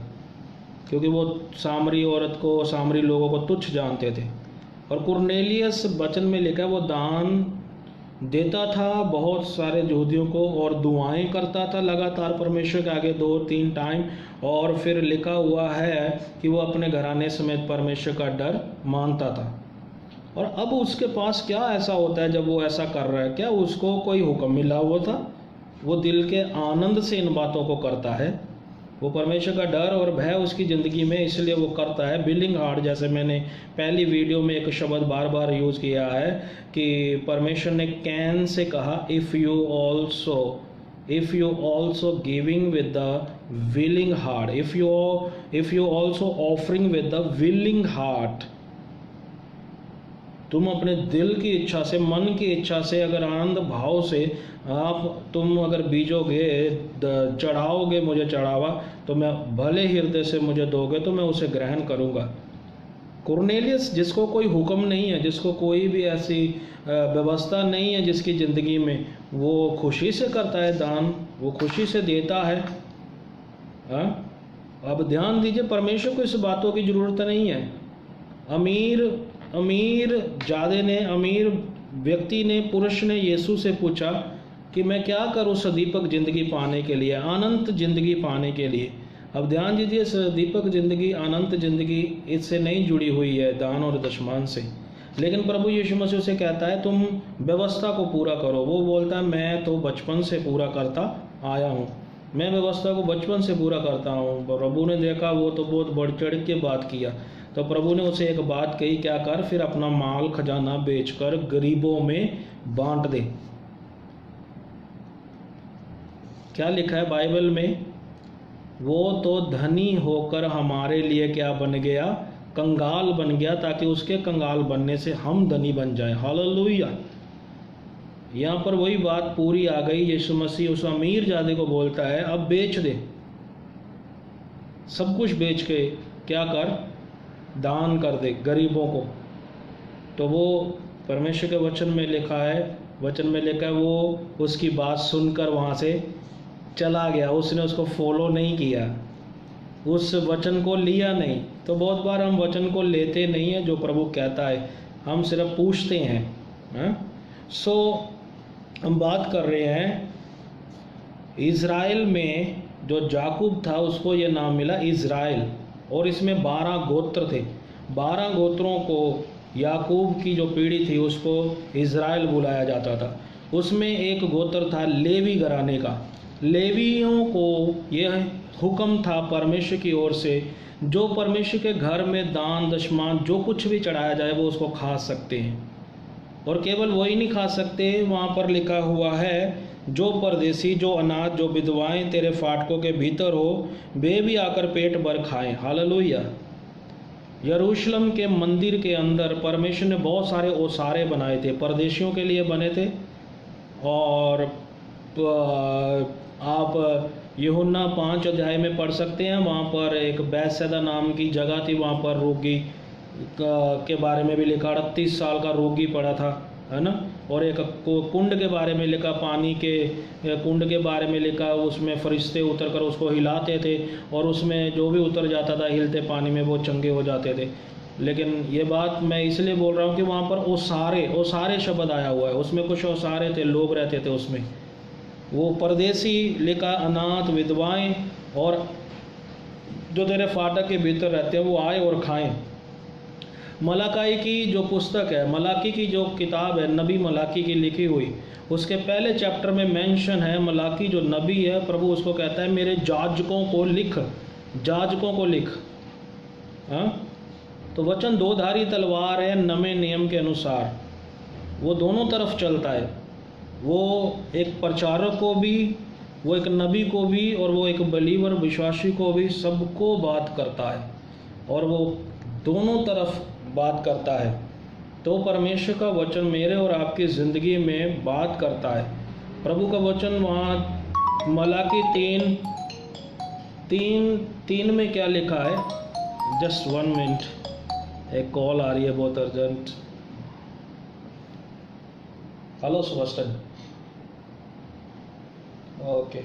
क्योंकि वो सामरी औरत को, सामरी लोगों को तुच्छ जानते थे। और कुरनेलियस वचन में लिखा है वो दान देता था बहुत सारे यहूदियों को, और दुआएं करता था लगातार परमेश्वर के आगे 2-3 टाइम। और फिर लिखा हुआ है कि वो अपने घराने समेत परमेश्वर का डर मानता था। और अब उसके पास क्या ऐसा होता है जब वो ऐसा कर रहा है? क्या उसको कोई हुक्म मिला हुआ था? वो दिल के आनंद से इन बातों को करता है। वो परमेश्वर का डर और भय उसकी ज़िंदगी में, इसलिए वो करता है। विलिंग हार्ट, जैसे मैंने पहली वीडियो में एक शब्द बार बार यूज़ किया है कि परमेश्वर ने कैन से कहा, if you also giving with the willing heart, if you also offering with the willing heart, तुम अपने दिल की इच्छा से, मन की इच्छा से, अगर आनंद भाव से तुम अगर बीजोगे, चढ़ाओगे मुझे चढ़ावा, तो मैं भले हृदय से मुझे दोगे तो मैं उसे ग्रहण करूँगा। कुरनेलियस जिसको कोई हुक्म नहीं है, जिसको कोई भी ऐसी व्यवस्था नहीं है जिसकी ज़िंदगी में, वो खुशी से करता है दान, वो खुशी से देता है। हाँ, अब ध्यान दीजिए, परमेश्वर को इस बातों की ज़रूरत नहीं है। अमीर व्यक्ति ने, पुरुष ने यीशु से पूछा कि मैं क्या करूं सदीपक ज़िंदगी पाने के लिए, अनंत ज़िंदगी पाने के लिए। अब ध्यान दीजिए, सदीपक ज़िंदगी, अनंत ज़िंदगी इससे नहीं जुड़ी हुई है दान और दशमान से। लेकिन प्रभु यीशु मसीह से कहता है तुम व्यवस्था को पूरा करो। वो बोलता है मैं तो बचपन से पूरा करता आया हूँ, मैं व्यवस्था को बचपन से पूरा करता हूँ। प्रभु ने देखा वो तो बहुत बढ़ चढ़ के बात किया, तो प्रभु ने उसे एक बात कही, क्या कर, फिर अपना माल खजाना बेचकर गरीबों में बांट दे। क्या लिखा है बाइबल में? वो तो धनी होकर हमारे लिए क्या बन गया, कंगाल बन गया, ताकि उसके कंगाल बनने से हम धनी बन जाएं। हालेलुया। यहाँ पर वही बात पूरी आ गई। यीशु मसीह उस अमीर जादे को बोलता है अब बेच दे, सब कुछ बेच के क्या कर, दान कर दे गरीबों को। तो वो परमेश्वर के वचन में लिखा है वो उसकी बात सुनकर वहाँ से चला गया। उसने उसको फॉलो नहीं किया, उस वचन को लिया नहीं। तो बहुत बार हम वचन को लेते नहीं हैं जो प्रभु कहता है, हम सिर्फ पूछते हैं। हम बात कर रहे हैं इज़राइल में जो याकूब था उसको ये नाम मिला इज़राइल, और इसमें 12 गोत्र थे। 12 गोत्रों को याकूब की जो पीढ़ी थी उसको इज़राइल बुलाया जाता था। उसमें एक गोत्र था लेवी घराने का। लेवियों को यह हुक्म था परमेश्वर की ओर से, जो परमेश्वर के घर में दान दशमान जो कुछ भी चढ़ाया जाए वो उसको खा सकते हैं। और केवल वही नहीं खा सकते, वहाँ पर लिखा हुआ है जो परदेसी, जो अनाथ, जो विधवाएं तेरे फाटकों के भीतर हो, वे भी आकर पेट भर खाएं। हालेलुया। यरूशलेम के मंदिर के अंदर परमेश्वर ने बहुत सारे ओसारे बनाए थे, परदेशियों के लिए बने थे। और आप यूहन्ना 5 अध्याय में पढ़ सकते हैं, वहाँ पर एक बैतसैदा नाम की जगह थी, वहाँ पर रोगी के बारे में भी लिखा, 38 साल का रोगी पड़ा था, है ना। और एक कुंड के बारे में लिखा, पानी के कुंड के बारे में लिखा, उसमें फरिश्ते उतर कर उसको हिलाते थे, और उसमें जो भी उतर जाता था हिलते पानी में वो चंगे हो जाते थे। लेकिन ये बात मैं इसलिए बोल रहा हूँ कि वहाँ पर ओसारे शब्द आया हुआ है, उसमें कुछ ओसारे थे, लोग रहते थे उसमें। वो परदेसी लिखा, अनाथ, विधवाएं और जो तेरे फाटक के भीतर रहते हैं वो आए और खाएं। मलाकी की जो पुस्तक है, मलाकी की जो किताब है, नबी मलाकी की लिखी हुई, उसके पहले चैप्टर में मेंशन है, मलाकी जो नबी है, प्रभु उसको कहता है मेरे जाजकों को लिख, जाजकों को लिख। हाँ, तो वचन दोधारी तलवार है, नए नियम के अनुसार वो दोनों तरफ चलता है। वो एक प्रचारक को भी, वो एक नबी को भी, और वो एक बलीवर विश्वासी को भी, सबको बात करता है, और वो दोनों तरफ बात करता है। तो परमेश्वर का वचन मेरे और आपकी ज़िंदगी में बात करता है। प्रभु का वचन वहाँ मलाकी 3:3 में क्या लिखा है? जस्ट 1 मिनट, एक कॉल आ रही है बहुत अर्जेंट। हेलो सुभाषचंद्र। ओके,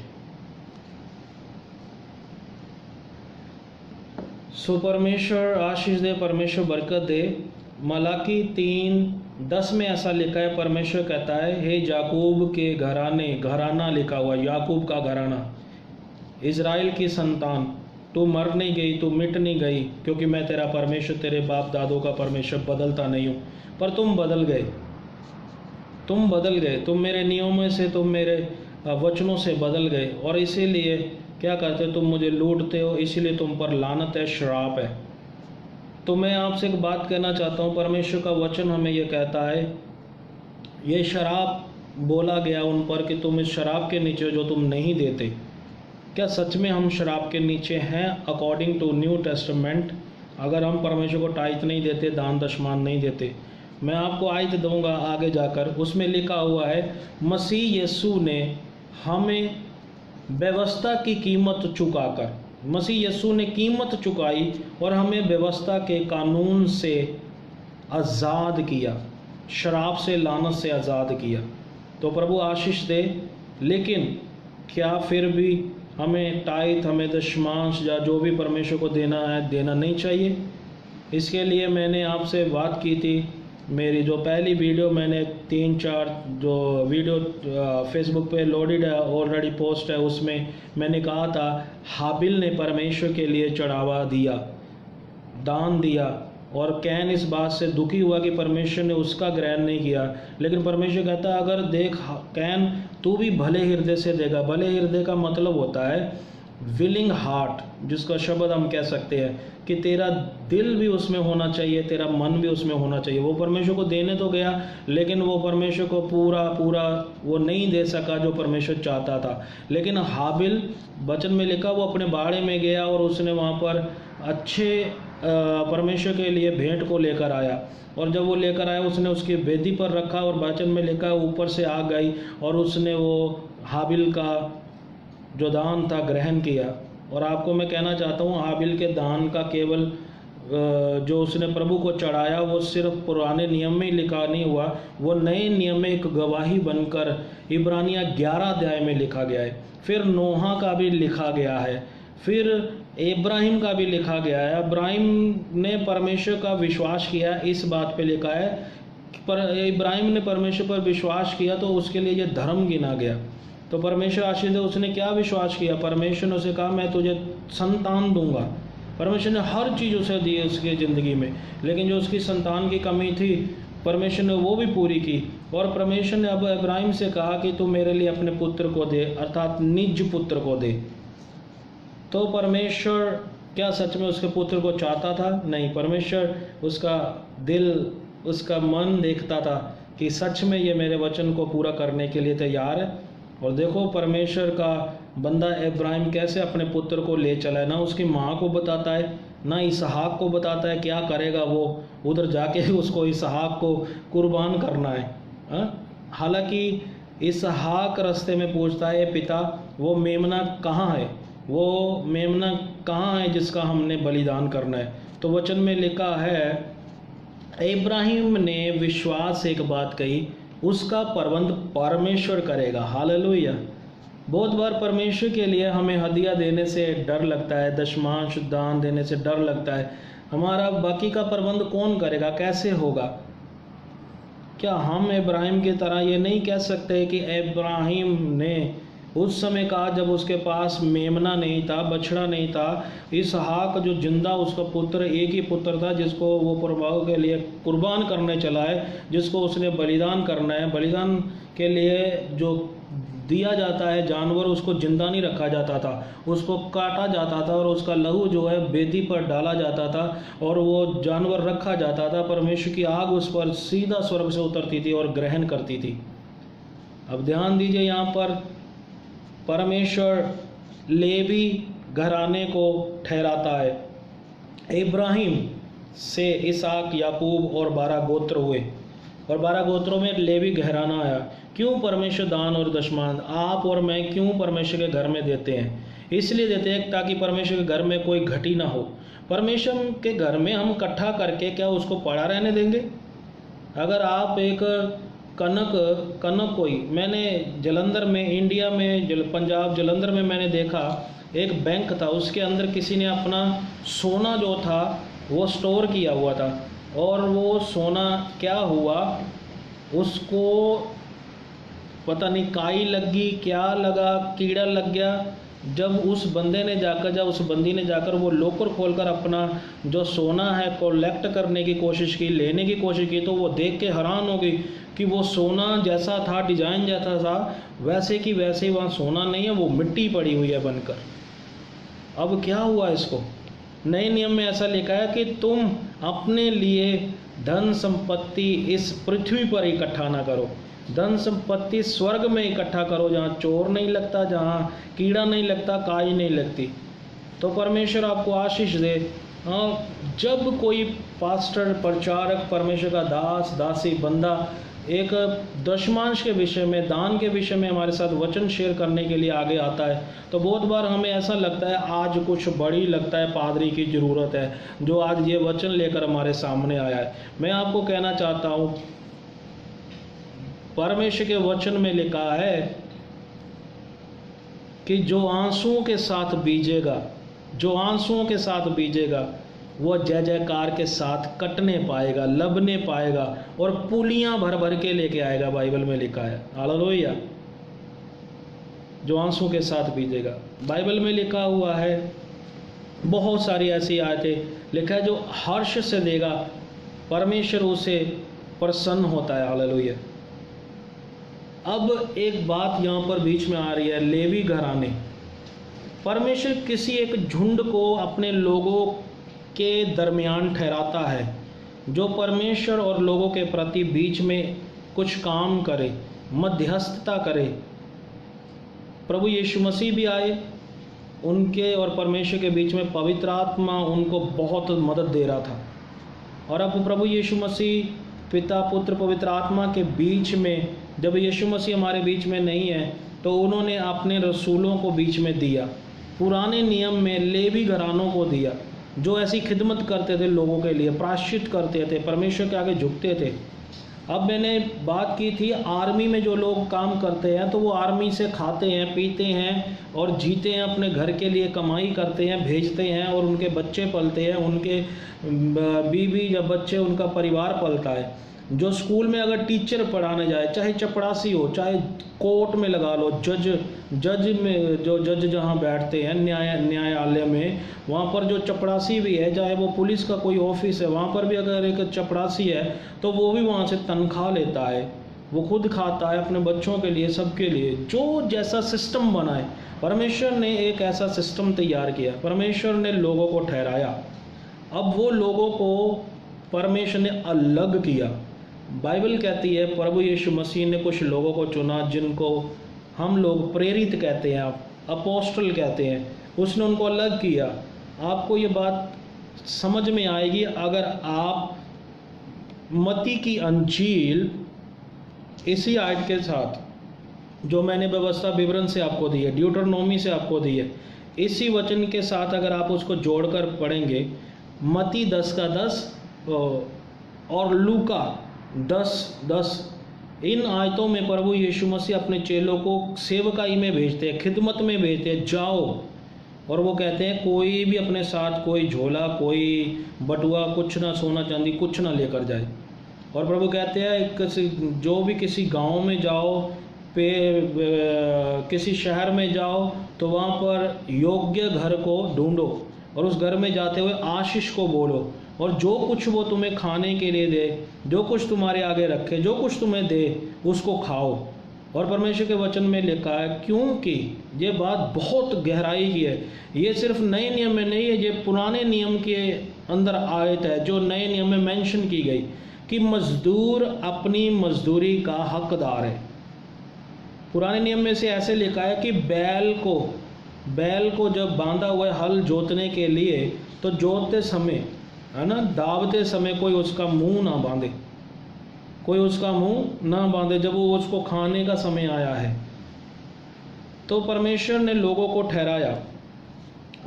सो परमेश्वर आशीष दे, परमेश्वर बरकत दे। मलाकी 3:10 में ऐसा लिखा है, परमेश्वर कहता है हे याकूब के घराना लिखा हुआ, याकूब का घराना, इज़राइल की संतान, तू मर नहीं गई, तू मिट नहीं गई, क्योंकि मैं तेरा परमेश्वर, तेरे बाप दादों का परमेश्वर बदलता नहीं हूँ। पर तुम बदल गए, तुम मेरे नियमों से, तुम मेरे वचनों से बदल गए, और इसीलिए क्या करते हो, तुम मुझे लूटते हो, इसीलिए तुम पर लानत है, श्राप है। तो मैं आपसे एक बात कहना चाहता हूँ, परमेश्वर का वचन हमें यह कहता है, ये शराब बोला गया उन पर कि तुम इस शराब के नीचे जो तुम नहीं देते। क्या सच में हम शराब के नीचे हैं? अकॉर्डिंग टू न्यू टेस्टामेंट, अगर हम परमेश्वर को टाइट नहीं देते, दान दशमान नहीं देते, मैं आपको आयत दूंगा आगे जाकर, उसमें लिखा हुआ है मसीह यीशु ने हमें व्यवस्था की कीमत चुकाकर, मसीह यीशु ने कीमत चुकाई और हमें व्यवस्था के कानून से आज़ाद किया, शराब से, लानत से आज़ाद किया। तो प्रभु आशीष दे। लेकिन क्या फिर भी हमें टाइथ, हमें दशमांश या जो भी परमेश्वर को देना है देना नहीं चाहिए? इसके लिए मैंने आपसे बात की थी। मेरी जो पहली वीडियो, मैंने 3-4 जो वीडियो फेसबुक पे लोडेड है, ऑलरेडी पोस्ट है, उसमें मैंने कहा था हाबिल ने परमेश्वर के लिए चढ़ावा दिया, दान दिया, और कैन इस बात से दुखी हुआ कि परमेश्वर ने उसका ग्रहण नहीं किया। लेकिन परमेश्वर कहता है अगर देख कैन, तू भी भले हृदय से देगा। भले हृदय का मतलब होता है विलिंग हार्ट, जिसका शब्द हम कह सकते हैं कि तेरा दिल भी उसमें होना चाहिए, तेरा मन भी उसमें होना चाहिए। वो परमेश्वर को देने तो गया, लेकिन वो परमेश्वर को पूरा वो नहीं दे सका जो परमेश्वर चाहता था। लेकिन हाबिल, वचन में लिखा, वो अपने बाड़े में गया और उसने वहाँ पर अच्छे परमेश्वर के लिए भेंट को लेकर आया, और जब वो लेकर आया उसने उसकी वेदी पर रखा, और वचन में लिखा ऊपर से आग आई और उसने वो हाबिल का जो दान था ग्रहण किया। और आपको मैं कहना चाहता हूँ हाबिल के दान का केवल जो उसने प्रभु को चढ़ाया वो सिर्फ पुराने नियम में ही लिखा नहीं हुआ, वो नए नियम में एक गवाही बनकर इब्रानिया 11 अध्याय में लिखा गया है। फिर नोहा का भी लिखा गया है, फिर इब्राहिम का भी लिखा गया है। इब्राहिम ने परमेश्वर का विश्वास किया, इस बात पे लिखा है पर इब्राहिम ने परमेश्वर पर विश्वास किया तो उसके लिए ये धर्म गिना गया। तो परमेश्वर आशीष दे, उसने क्या विश्वास किया? परमेश्वर ने उसे कहा मैं तुझे संतान दूंगा। परमेश्वर ने हर चीज़ उसे दी उसकी ज़िंदगी में, लेकिन जो उसकी संतान की कमी थी परमेश्वर ने वो भी पूरी की। और परमेश्वर ने अब इब्राहिम से कहा कि तू मेरे लिए अपने पुत्र को दे, अर्थात निज पुत्र को दे। तो परमेश्वर क्या सच में उसके पुत्र को चाहता था? नहीं। परमेश्वर उसका दिल, उसका मन देखता था कि सच में ये मेरे वचन को पूरा करने के लिए तैयार है। और देखो परमेश्वर का बंदा इब्राहिम कैसे अपने पुत्र को ले चला है, ना उसकी माँ को बताता है, ना इसहाक को बताता है क्या करेगा वो, उधर जाके उसको इसहाक को कुर्बान करना है। हालांकि इसहाक रास्ते में पूछता है पिता वो मेमना कहाँ है, वो मेमना कहाँ है जिसका हमने बलिदान करना है। तो वचन में लिखा है इब्राहिम ने विश्वास से एक बात कही, उसका प्रबंध परमेश्वर करेगा। हालेलुया। बहुत बार परमेश्वर के लिए हमें हदिया देने से डर लगता है, दशमांश दान देने से डर लगता है। हमारा बाकी का प्रबंध कौन करेगा, कैसे होगा? क्या हम इब्राहिम की तरह ये नहीं कह सकते कि इब्राहिम ने उस समय कहा जब उसके पास मेमना नहीं था, बछड़ा नहीं था, इसहाक जो जिंदा उसका पुत्र, एक ही पुत्र था जिसको वो प्रभाव के लिए कुर्बान करने चला है, जिसको उसने बलिदान करना है। बलिदान के लिए जो दिया जाता है जानवर, उसको जिंदा नहीं रखा जाता था, उसको काटा जाता था और उसका लहू जो है वेदी पर डाला जाता था और वो जानवर रखा जाता था। परमेश्वर की आग उस पर सीधा स्वर्ग से उतरती थी और ग्रहण करती थी। अब ध्यान दीजिए, यहाँ पर परमेश्वर लेवी घराने को ठहराता है। इब्राहिम से इसहाक, याकूब और 12 गोत्र हुए और 12 गोत्रों में लेवी घराना आया। क्यों परमेश्वर दान और दशमांश आप और मैं क्यों परमेश्वर के घर में देते हैं? इसलिए देते हैं ताकि परमेश्वर के घर में कोई घटी ना हो। परमेश्वर के घर में हम इकट्ठा करके क्या उसको पड़ा रहने देंगे? अगर आप एक कनक कोई, मैंने जलंधर में, इंडिया में, पंजाब जलंधर में मैंने देखा एक बैंक था, उसके अंदर किसी ने अपना सोना जो था वो स्टोर किया हुआ था और वो सोना क्या हुआ, उसको पता नहीं काई लगी, क्या लगा, कीड़ा लग गया। जब उस बंदी ने जाकर वो लॉकर खोलकर अपना जो सोना है कलेक्ट करने की कोशिश की, लेने की कोशिश की, तो वो देख के हैरान हो गई कि वो सोना जैसा था, डिजाइन जैसा था, वैसे की वैसे ही वहाँ सोना नहीं है, वो मिट्टी पड़ी हुई है बनकर। अब क्या हुआ इसको? नए नियम में ऐसा लिखा है कि तुम अपने लिए धन संपत्ति इस पृथ्वी पर इकट्ठा ना करो, धन संपत्ति स्वर्ग में इकट्ठा करो, जहाँ चोर नहीं लगता, जहाँ कीड़ा नहीं लगता, काई नहीं लगती। तो परमेश्वर आपको आशीष दे। जब कोई पास्टर, प्रचारक, परमेश्वर का दास, दासी, बंदा एक दशमांश के विषय में, दान के विषय में हमारे साथ वचन शेयर करने के लिए आगे आता है, तो बहुत बार हमें ऐसा लगता है आज कुछ बड़ी लगता है पादरी की ज़रूरत है जो आज ये वचन लेकर हमारे सामने आया है। मैं आपको कहना चाहता हूँ, परमेश्वर के वचन में लिखा है कि जो आंसुओं के साथ बीजेगा, जो आंसुओं के साथ बीजेगा वो जय जयकार के साथ कटने पाएगा, लबने पाएगा और पुलियां भर भर के लेके आएगा। बाइबल में लिखा है, हालेलुया। जो आंसू के साथ बीजेगा, बाइबल में लिखा हुआ है, बहुत सारी ऐसी आयतें लिखा है, जो हर्ष से देगा परमेश्वर उसे प्रसन्न होता है, हालेलुया। अब एक बात यहाँ पर बीच में आ रही है, लेवी घराने। परमेश्वर किसी एक झुंड को अपने लोगों के दरमियान ठहराता है, जो परमेश्वर और लोगों के प्रति बीच में कुछ काम करे, मध्यस्थता करे। प्रभु यीशु मसीह भी आए, उनके और परमेश्वर के बीच में पवित्र आत्मा उनको बहुत मदद दे रहा था। और अब प्रभु यीशु मसीह पिता, पुत्र, पवित्र आत्मा के बीच में, जब यीशु मसीह हमारे बीच में नहीं है तो उन्होंने अपने रसूलों को बीच में दिया। पुराने नियम में लेवी घरानों को दिया, जो ऐसी खिदमत करते थे, लोगों के लिए प्रायश्चित करते थे, परमेश्वर के आगे झुकते थे। अब मैंने बात की थी, आर्मी में जो लोग काम करते हैं तो वो आर्मी से खाते हैं, पीते हैं और जीते हैं, अपने घर के लिए कमाई करते हैं, भेजते हैं और उनके बच्चे पलते हैं, उनके बीवी या बच्चे, उनका परिवार पलता है। जो स्कूल में अगर टीचर पढ़ाने जाए, चाहे चपड़ासी हो, चाहे कोर्ट में लगा लो, जज में जो जज जहाँ बैठते हैं न्यायालय में, वहाँ पर जो चपड़ासी भी है, चाहे वो पुलिस का कोई ऑफिस है, वहाँ पर भी अगर एक चपड़ासी है तो वो भी वहाँ से तनख्वाह लेता है, वो खुद खाता है अपने बच्चों के लिए, सबके लिए। जो जैसा सिस्टम बना है, परमेश्वर ने एक ऐसा सिस्टम तैयार किया, परमेश्वर ने लोगों को ठहराया। अब वो लोगों को परमेश्वर ने अलग किया। बाइबल कहती है प्रभु यीशु मसीह ने कुछ लोगों को चुना, जिनको हम लोग प्रेरित कहते हैं, अपोस्टल कहते हैं, उसने उनको अलग किया। आपको ये बात समझ में आएगी अगर आप मत्ती की अंजील इसी आयत के साथ, जो मैंने व्यवस्था विवरण से आपको दी है, ड्यूटरनोमी से आपको दी है, इसी वचन के साथ अगर आप उसको जोड़कर पढ़ेंगे, मत्ती 10:10 और लूका 10:10, इन आयतों में प्रभु यीशु मसीह अपने चेलों को सेवकाई में भेजते हैं, खिदमत में भेजते हैं, जाओ। और वो कहते हैं कोई भी अपने साथ कोई झोला, कोई बटुआ, कुछ ना सोना चांदी कुछ ना लेकर जाए। और प्रभु कहते हैं जो भी किसी गांव में जाओ, किसी शहर में जाओ, तो वहाँ पर योग्य घर को ढूंढो और उस घर में जाते हुए आशीष को बोलो, और जो कुछ वो तुम्हें खाने के लिए दे, जो कुछ तुम्हारे आगे रखे, जो कुछ तुम्हें दे, उसको खाओ। और परमेश्वर के वचन में लिखा है, क्योंकि ये बात बहुत गहराई की है, ये सिर्फ नए नियम में नहीं है, ये पुराने नियम के अंदर आयत है, जो नए नियम में मेंशन की गई कि मजदूर अपनी मजदूरी का हकदार है। पुराने नियम में से ऐसे लिखा है कि बैल को जब बांधा हुआ है हल जोतने के लिए, तो जोतते समय, है ना, दावते समय कोई उसका मुंह ना बांधे, कोई उसका मुंह ना बांधे जब वो उसको खाने का समय आया है। तो परमेश्वर ने लोगों को ठहराया।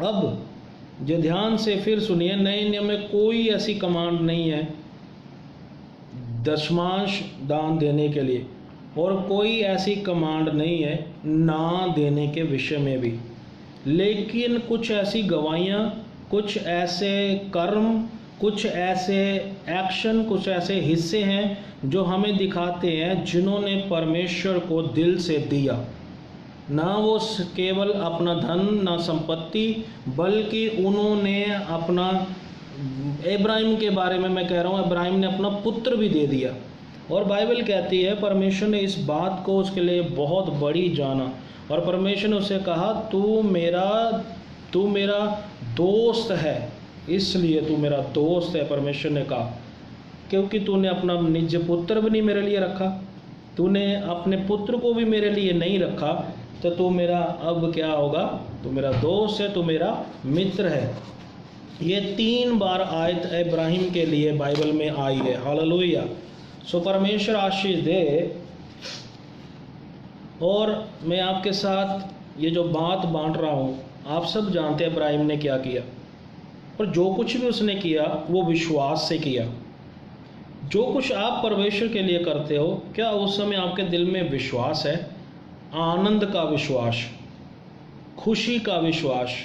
अब जो ध्यान से फिर सुनिए, नए नियम में कोई ऐसी कमांड नहीं है दशमांश दान देने के लिए, और कोई ऐसी कमांड नहीं है ना देने के विषय में भी। लेकिन कुछ ऐसी गवाहियाँ, कुछ ऐसे कर्म, कुछ ऐसे एक्शन, कुछ ऐसे हिस्से हैं जो हमें दिखाते हैं जिन्होंने परमेश्वर को दिल से दिया। ना वो केवल अपना धन, ना संपत्ति, बल्कि उन्होंने अपना, इब्राहिम के बारे में मैं कह रहा हूँ, इब्राहिम ने अपना पुत्र भी दे दिया। और बाइबल कहती है परमेश्वर ने इस बात को उसके लिए बहुत बड़ी जाना, और परमेश्वर ने उसे कहा तू मेरा दोस्त है, इसलिए तू मेरा दोस्त है। परमेश्वर ने कहा क्योंकि तूने अपना निज पुत्र भी नहीं मेरे लिए रखा, तूने अपने पुत्र को भी मेरे लिए नहीं रखा, तो तू मेरा अब क्या होगा, तू मेरा दोस्त है, तू मेरा मित्र है। ये 3 बार आयत इब्राहिम के लिए बाइबल में आई है, हालेलुया। सो परमेश्वर आशीष दे। और मैं आपके साथ ये जो बात बांट रहा हूँ, आप सब जानते हैं इब्राहिम ने क्या किया, और जो कुछ भी उसने किया वो विश्वास से किया। जो कुछ आप परमेश्वर के लिए करते हो, क्या उस समय आपके दिल में विश्वास है? आनंद का विश्वास, खुशी का विश्वास।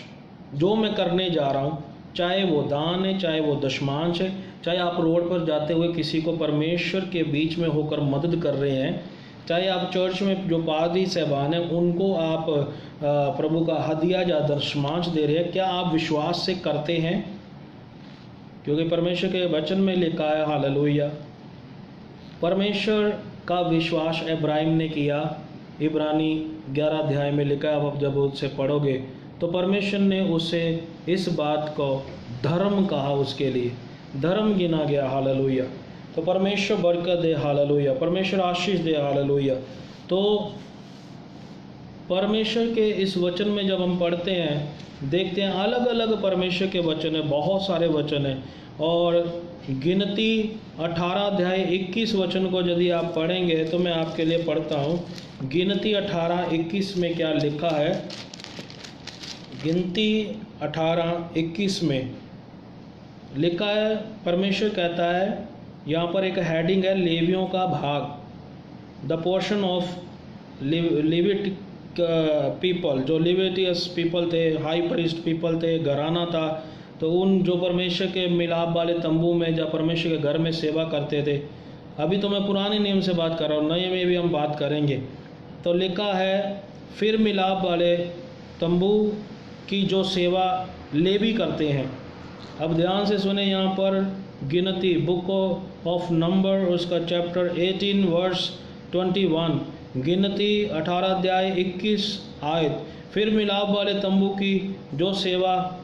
जो मैं करने जा रहा हूँ, चाहे वो दान है, चाहे वो दशमांश है, चाहे आप रोड पर जाते हुए किसी को परमेश्वर के बीच में होकर मदद कर रहे हैं, चाहे आप चर्च में जो पादरी साहबान हैं उनको आप प्रभु का हदिया या दशमांश दे रहे हैं, क्या आप विश्वास से करते हैं? क्योंकि परमेश्वर के वचन में लिखा है, हालेलुया, परमेश्वर का विश्वास इब्राहिम ने किया। इब्रानी 11 अध्याय में लिखा है, आप जब उससे पढ़ोगे तो परमेश्वर ने उसे इस बात को धर्म कहा, उसके लिए धर्म गिना गया। हालेलुया। तो परमेश्वर बरकत दे, हालेलुया, परमेश्वर आशीष दे, हालेलुया। तो परमेश्वर के इस वचन में जब हम पढ़ते हैं, देखते हैं अलग अलग परमेश्वर के वचन है, बहुत सारे वचन हैं। और गिनती 18 अध्याय 21 वचन को यदि आप पढ़ेंगे तो मैं आपके लिए पढ़ता हूँ। गिनती 18:21 में क्या लिखा है? गिनती 18:21 में लिखा है, परमेश्वर कहता है, यहाँ पर एक हेडिंग है, लेवियों का भाग, द पोर्शन ऑफ लेविटिक पीपल। जो लेविटियस पीपल थे, हाई प्रीस्ट पीपल थे, घराना था, तो उन जो परमेश्वर के मिलाप वाले तंबू में या परमेश्वर के घर में सेवा करते थे। अभी तो मैं पुराने नियम से बात कर रहा हूँ, नए में भी हम बात करेंगे। तो लिखा है, फिर मिलाप वाले तंबू की जो सेवा लेवी करते हैं। अब ध्यान से सुने, यहाँ पर गिनती बुक ऑफ नंबर, उसका चैप्टर 18 वर्स 21, गिनती 18 अध्याय 21 आयत। फिर मिलाप वाले तंबू की जो सेवा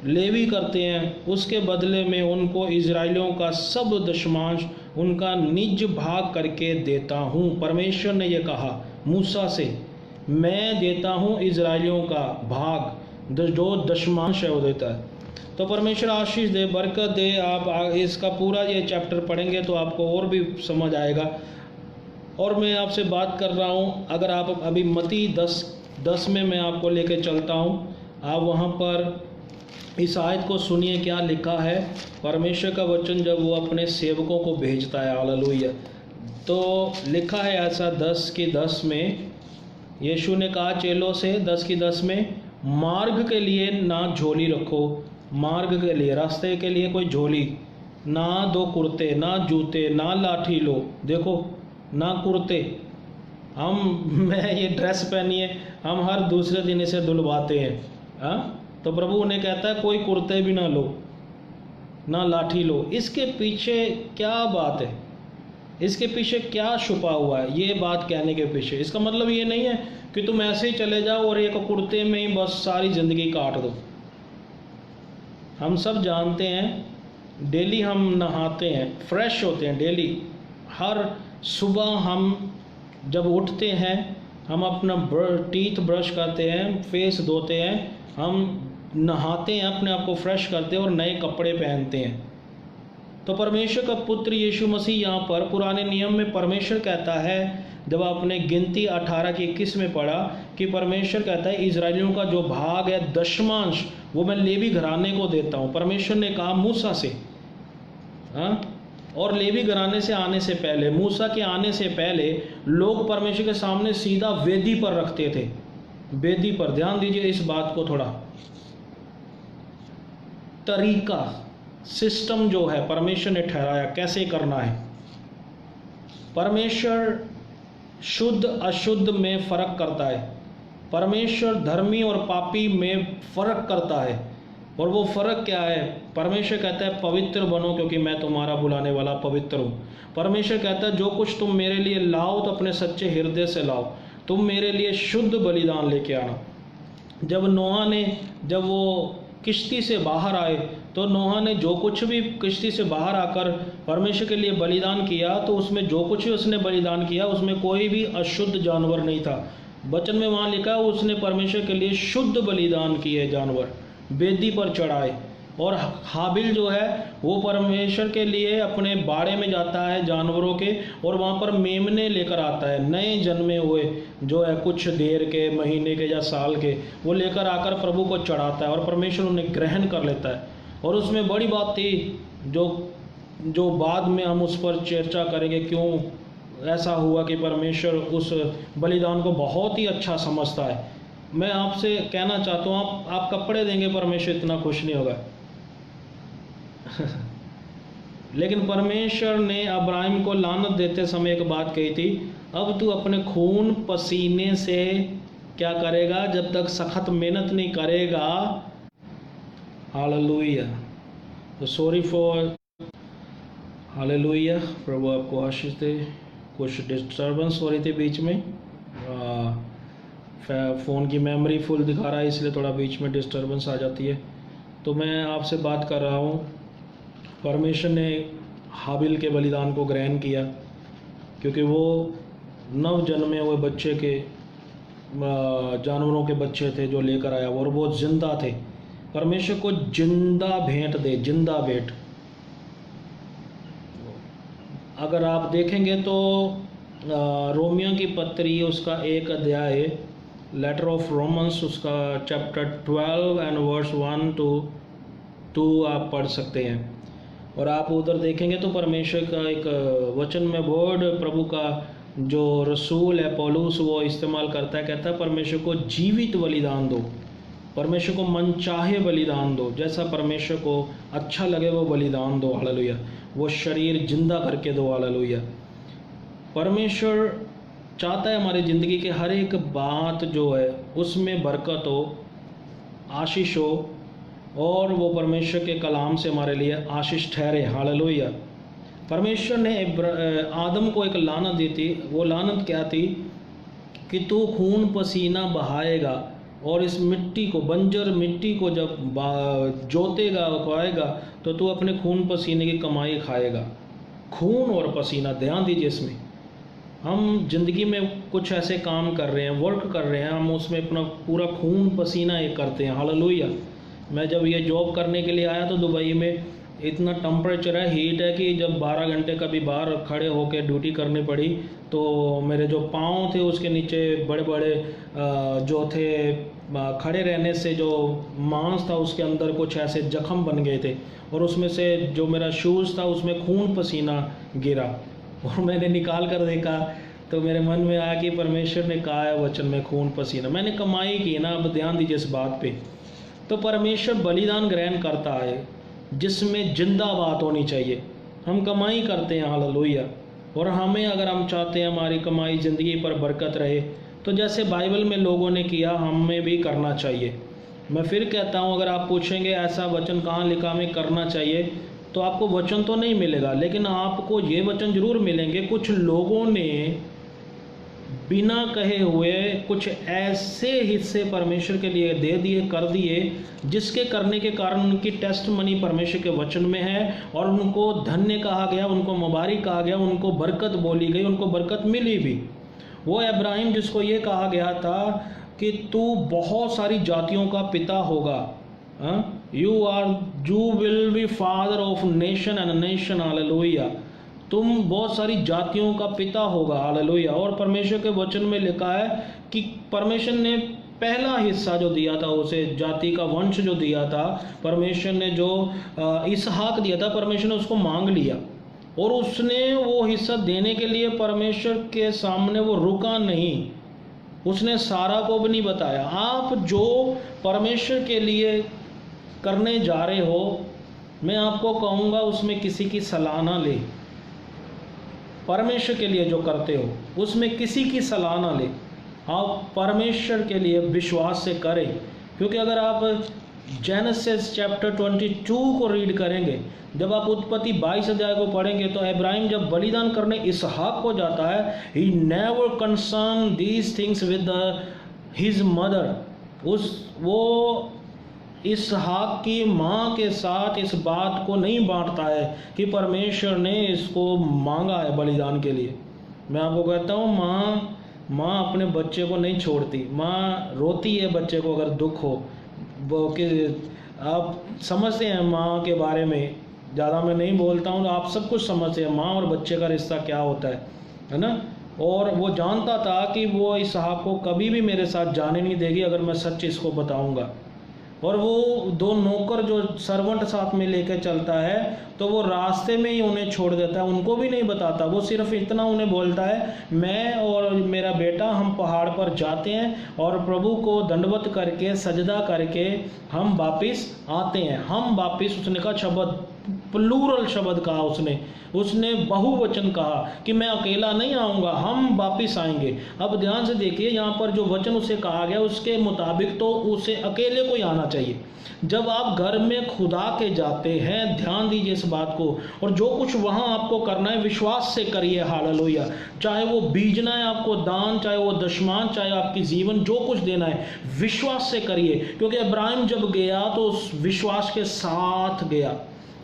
लेवी करते हैं, उसके बदले में उनको इजराइलियों का सब दशमांश, उनका निज भाग करके देता हूँ। परमेश्वर ने यह कहा मूसा से, मैं देता हूँ इजराइलियों का भाग, जो दशमांश है वो देता है। तो परमेश्वर आशीष दे, बरकत दे। आप इसका पूरा ये चैप्टर पढ़ेंगे तो आपको और भी समझ आएगा। और मैं आपसे बात कर रहा हूँ, अगर आप अभी मत्ती 10 में मैं आपको लेके चलता हूँ, आप वहाँ पर इस आयत को सुनिए क्या लिखा है। परमेश्वर का वचन जब वो अपने सेवकों को भेजता है, हालेलुया, तो लिखा है ऐसा 10:10 में, यीशु ने कहा चेलों से 10:10 में, मार्ग के लिए ना झोली रखो, मार्ग के लिए, रास्ते के लिए कोई झोली, ना 2 कुर्ते, ना जूते, ना लाठी लो। देखो, ना कुर्ते, मैं ये ड्रेस पहनी है, हम हर दूसरे दिन इसे धुलवाते हैं, हाँ। तो प्रभु ने कहता है कोई कुर्ते भी ना लो, ना लाठी लो। इसके पीछे क्या बात है? इसके पीछे क्या छुपा हुआ है? ये बात कहने के पीछे इसका मतलब ये नहीं है कि तुम ऐसे ही चले जाओ और एक कुर्ते में ही बस सारी ज़िंदगी काट दो। हम सब जानते हैं, डेली हम नहाते हैं, फ्रेश होते हैं डेली। हर सुबह हम जब उठते हैं, हम अपना टीथ ब्रश करते हैं, फेस धोते हैं, हम नहाते हैं, अपने आप को फ्रेश करते हैं और नए कपड़े पहनते हैं। तो परमेश्वर का पुत्र यीशु मसीह यहाँ पर पुराने नियम में परमेश्वर कहता है, जब आपने गिनती 18:21 में पढ़ा कि परमेश्वर कहता है इजराइलियों का जो भाग है, दशमांश, वो मैं लेवी घराने को देता हूँ। परमेश्वर ने कहा मूसा से, हाँ। और लेवी घराने से आने से पहले, मूसा के आने से पहले, लोग परमेश्वर के सामने सीधा वेदी पर रखते थे। वेदी पर, ध्यान दीजिए इस बात को थोड़ा, तरीका, सिस्टम जो है परमेश्वर ने ठहराया कैसे करना है। परमेश्वर शुद्ध अशुद्ध में फर्क करता है। परमेश्वर धर्मी और पापी में फर्क करता है। और वो फर्क क्या है? परमेश्वर कहता है पवित्र बनो क्योंकि मैं तुम्हारा बुलाने वाला पवित्र हूँ। परमेश्वर कहता है जो कुछ तुम मेरे लिए लाओ तो अपने सच्चे हृदय से लाओ, तुम मेरे लिए शुद्ध बलिदान लेके आना। जब नोहा ने, जब वो किश्ती से बाहर आए, तो नोहा ने जो कुछ भी किश्ती से बाहर आकर परमेश्वर के लिए बलिदान किया, तो उसमें जो कुछ भी उसने बलिदान किया उसमें कोई भी अशुद्ध जानवर नहीं था। वचन में वहाँ लिखा है उसने परमेश्वर के लिए शुद्ध बलिदान किए जानवर, वेदी पर चढ़ाए। और हाबिल जो है वो परमेश्वर के लिए अपने बाड़े में जाता है जानवरों के, और वहाँ पर मेमने लेकर आता है, नए जन्मे हुए जो है कुछ देर के, महीने के या साल के, वो लेकर आकर प्रभु को चढ़ाता है और परमेश्वर उन्हें ग्रहण कर लेता है। और उसमें बड़ी बात थी जो बाद में हम उस पर चर्चा करेंगे, क्यों ऐसा हुआ कि परमेश्वर उस बलिदान को बहुत ही अच्छा समझता है। मैं आपसे कहना चाहता हूँ, आप कपड़े देंगे परमेश्वर इतना खुश नहीं होगा लेकिन परमेश्वर ने अब्राहिम को लानत देते समय एक बात कही थी, अब तू अपने खून पसीने से क्या करेगा, जब तक सख्त मेहनत नहीं करेगा। हालेलुया। तो सॉरी फॉर, हालेलुया, प्रभु आपको आशीष दे। कुछ डिस्टर्बेंस हो रही थी बीच में, फ़ोन की मेमोरी फुल दिखा रहा है, इसलिए थोड़ा बीच में डिस्टर्बेंस आ जाती है। तो मैं आपसे बात कर रहा हूँ, परमेश्वर ने हाबिल के बलिदान को ग्रहण किया क्योंकि वो नव जन्मे हुए बच्चे के, जानवरों के बच्चे थे जो लेकर आया, और वो जिंदा थे। परमेश्वर को जिंदा भेंट दे, जिंदा भेंट। अगर आप देखेंगे तो रोमियो की पत्री उसका 1 अध्याय, लेटर ऑफ रोमन्स, उसका चैप्टर 12 एंड वर्स 1 to 2 आप पढ़ सकते हैं। और आप उधर देखेंगे तो परमेश्वर का एक वचन में वर्ड प्रभु का जो रसूल है पौलुस वो इस्तेमाल करता है, कहता है परमेश्वर को जीवित बलिदान दो, परमेश्वर को मनचाहे बलिदान दो, जैसा परमेश्वर को अच्छा लगे वो बलिदान दो। हालेलुया। वो शरीर जिंदा करके दो। हालेलुया। परमेश्वर चाहता है हमारी ज़िंदगी के हर एक बात जो है उसमें बरकत हो, आशीष हो, और वो परमेश्वर के कलाम से हमारे लिए आशीष ठहरे। हालेलुया। परमेश्वर ने आदम को एक लानत दी थी। वो लानत क्या थी कि तू खून पसीना बहाएगा और इस मिट्टी को, बंजर मिट्टी को जब जोतेगा, उगाएगा, तो तू अपने खून पसीने की कमाई खाएगा। खून और पसीना, ध्यान दीजिए इसमें। हम जिंदगी में कुछ ऐसे काम कर रहे हैं, वर्क कर रहे हैं, हम उसमें अपना पूरा खून पसीना ये करते हैं। हालेलुया। मैं जब ये जॉब करने के लिए आया तो दुबई में इतना टेम्परेचर है, हीट है कि जब 12 घंटे कभी बाहर खड़े होकर ड्यूटी करनी पड़ी तो मेरे जो पाँव थे उसके नीचे बड़े बड़े जो थे, खड़े रहने से जो मांस था उसके अंदर कुछ ऐसे जख्म बन गए थे, और उसमें से जो मेरा शूज़ था उसमें खून पसीना गिरा, और मैंने निकाल कर देखा तो मेरे मन में आया कि परमेश्वर ने कहा है वचन में खून पसीना, मैंने कमाई की ना। अब ध्यान दीजिए इस बात पे। तो परमेश्वर बलिदान ग्रहण करता है जिसमें जिंदा बात होनी चाहिए। हम कमाई करते हैं, हालेलुया, और हमें, अगर हम चाहते हैं हमारी कमाई ज़िंदगी पर बरकत रहे, तो जैसे बाइबल में लोगों ने किया हमें भी करना चाहिए। मैं फिर कहता हूँ, अगर आप पूछेंगे ऐसा वचन कहाँ लिखा हमें करना चाहिए, तो आपको वचन तो नहीं मिलेगा, लेकिन आपको ये वचन जरूर मिलेंगे। कुछ लोगों ने बिना कहे हुए कुछ ऐसे हिस्से परमेश्वर के लिए दे दिए, कर दिए, जिसके करने के कारण उनकी टेस्ट मनी परमेश्वर के वचन में है, और उनको धन्य कहा गया, उनको मुबारक कहा गया, उनको बरकत बोली गई, उनको बरकत मिली भी। वो इब्राहिम जिसको ये कहा गया था कि तू बहुत सारी जातियों का पिता होगा, you will be father of nation and nation. Hallelujah. तुम बहुत सारी जातियों का पिता होगा। हालेलुया। और परमेश्वर के वचन में लिखा है कि परमेश्वर ने पहला हिस्सा जो दिया था, उसे जाति का वंश जो दिया था, परमेश्वर ने जो इसहाक दिया था, परमेश्वर ने उसको मांग लिया, और उसने वो हिस्सा देने के लिए परमेश्वर के सामने वो रुका नहीं, उसने सारा को भी नहीं बताया। आप जो परमेश्वर के लिए करने जा रहे हो, मैं आपको कहूँगा उसमें किसी की सलाह ना ले। परमेश्वर के लिए जो करते हो उसमें किसी की सलाह ना ले, आप परमेश्वर के लिए विश्वास से करें। क्योंकि अगर आप जेनेसिस चैप्टर 22 को रीड करेंगे, जब आप उत्पत्ति 22 अध्याय को पढ़ेंगे, तो इब्राहिम जब बलिदान करने इसहाक को जाता है, he never concern these things with his mother. वो इसहाक की माँ के साथ इस बात को नहीं बांटता है कि परमेश्वर ने इसको मांगा है बलिदान के लिए। मैं आपको कहता हूँ, माँ अपने बच्चे को नहीं छोड़ती। माँ रोती है बच्चे को अगर दुख हो, वो कि आप समझते हैं माँ के बारे में, ज़्यादा मैं नहीं बोलता हूँ, आप सब कुछ समझते हैं माँ और बच्चे का रिश्ता क्या होता है ना। और वो जानता था कि वो इसहाक को कभी भी मेरे साथ जाने नहीं देगी अगर मैं सच इसको बताऊंगा। और वो दो नौकर जो सर्वेंट साथ में लेकर चलता है तो वो रास्ते में ही उन्हें छोड़ देता है, उनको भी नहीं बताता। वो सिर्फ इतना उन्हें बोलता है, मैं और मेरा बेटा हम पहाड़ पर जाते हैं और प्रभु को दंडवत करके सजदा करके हम वापस आते हैं। हम वापस, उसने कहा शब्द, प्लूरल शब्द कहा उसने बहुवचन कहा कि मैं अकेला नहीं आऊँगा, हम वापस आएंगे। अब ध्यान से देखिए, यहाँ पर जो वचन उसे कहा गया उसके मुताबिक तो उसे अकेले को ही आना चाहिए। जब आप घर में खुदा के जाते हैं, ध्यान दीजिए इस बात को, और जो कुछ वहाँ आपको करना है विश्वास से करिए। हालेलुया। चाहे वो बीजना है आपको दान, चाहे वो दशमान, चाहे आपकी जीवन, जो कुछ देना है विश्वास से करिए। क्योंकि इब्राहिम जब गया तो उस विश्वास के साथ गया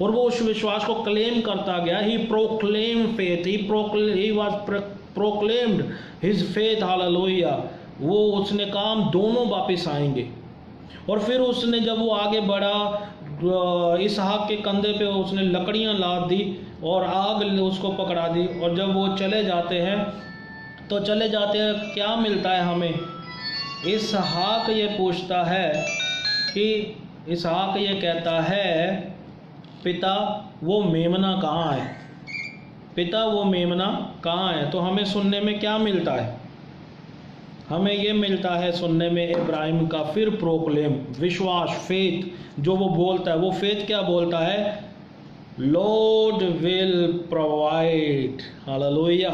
और वो उस विश्वास को क्लेम करता गया। He proclaim faith, he was proclaimed his faith. Hallelujah. वो उसने कहा हम दोनों वापस आएंगे। और फिर उसने जब वो आगे बढ़ा, इसहाक के कंधे पे उसने लकड़ियां लाद दी और आग उसको पकड़ा दी। और जब वो चले जाते हैं तो चले जाते हैं, क्या मिलता है हमें? इसहाक ये पूछता है कि इसहाक ये कहता है, पिता वो मेमना कहाँ है? पिता वो मेमना कहाँ है? तो हमें सुनने में क्या मिलता है? हमें ये मिलता है सुनने में इब्राहिम का फिर प्रोक्लेम, विश्वास, फेथ जो वो बोलता है। वो फेथ क्या बोलता है? Lord will provide. हालेलुया।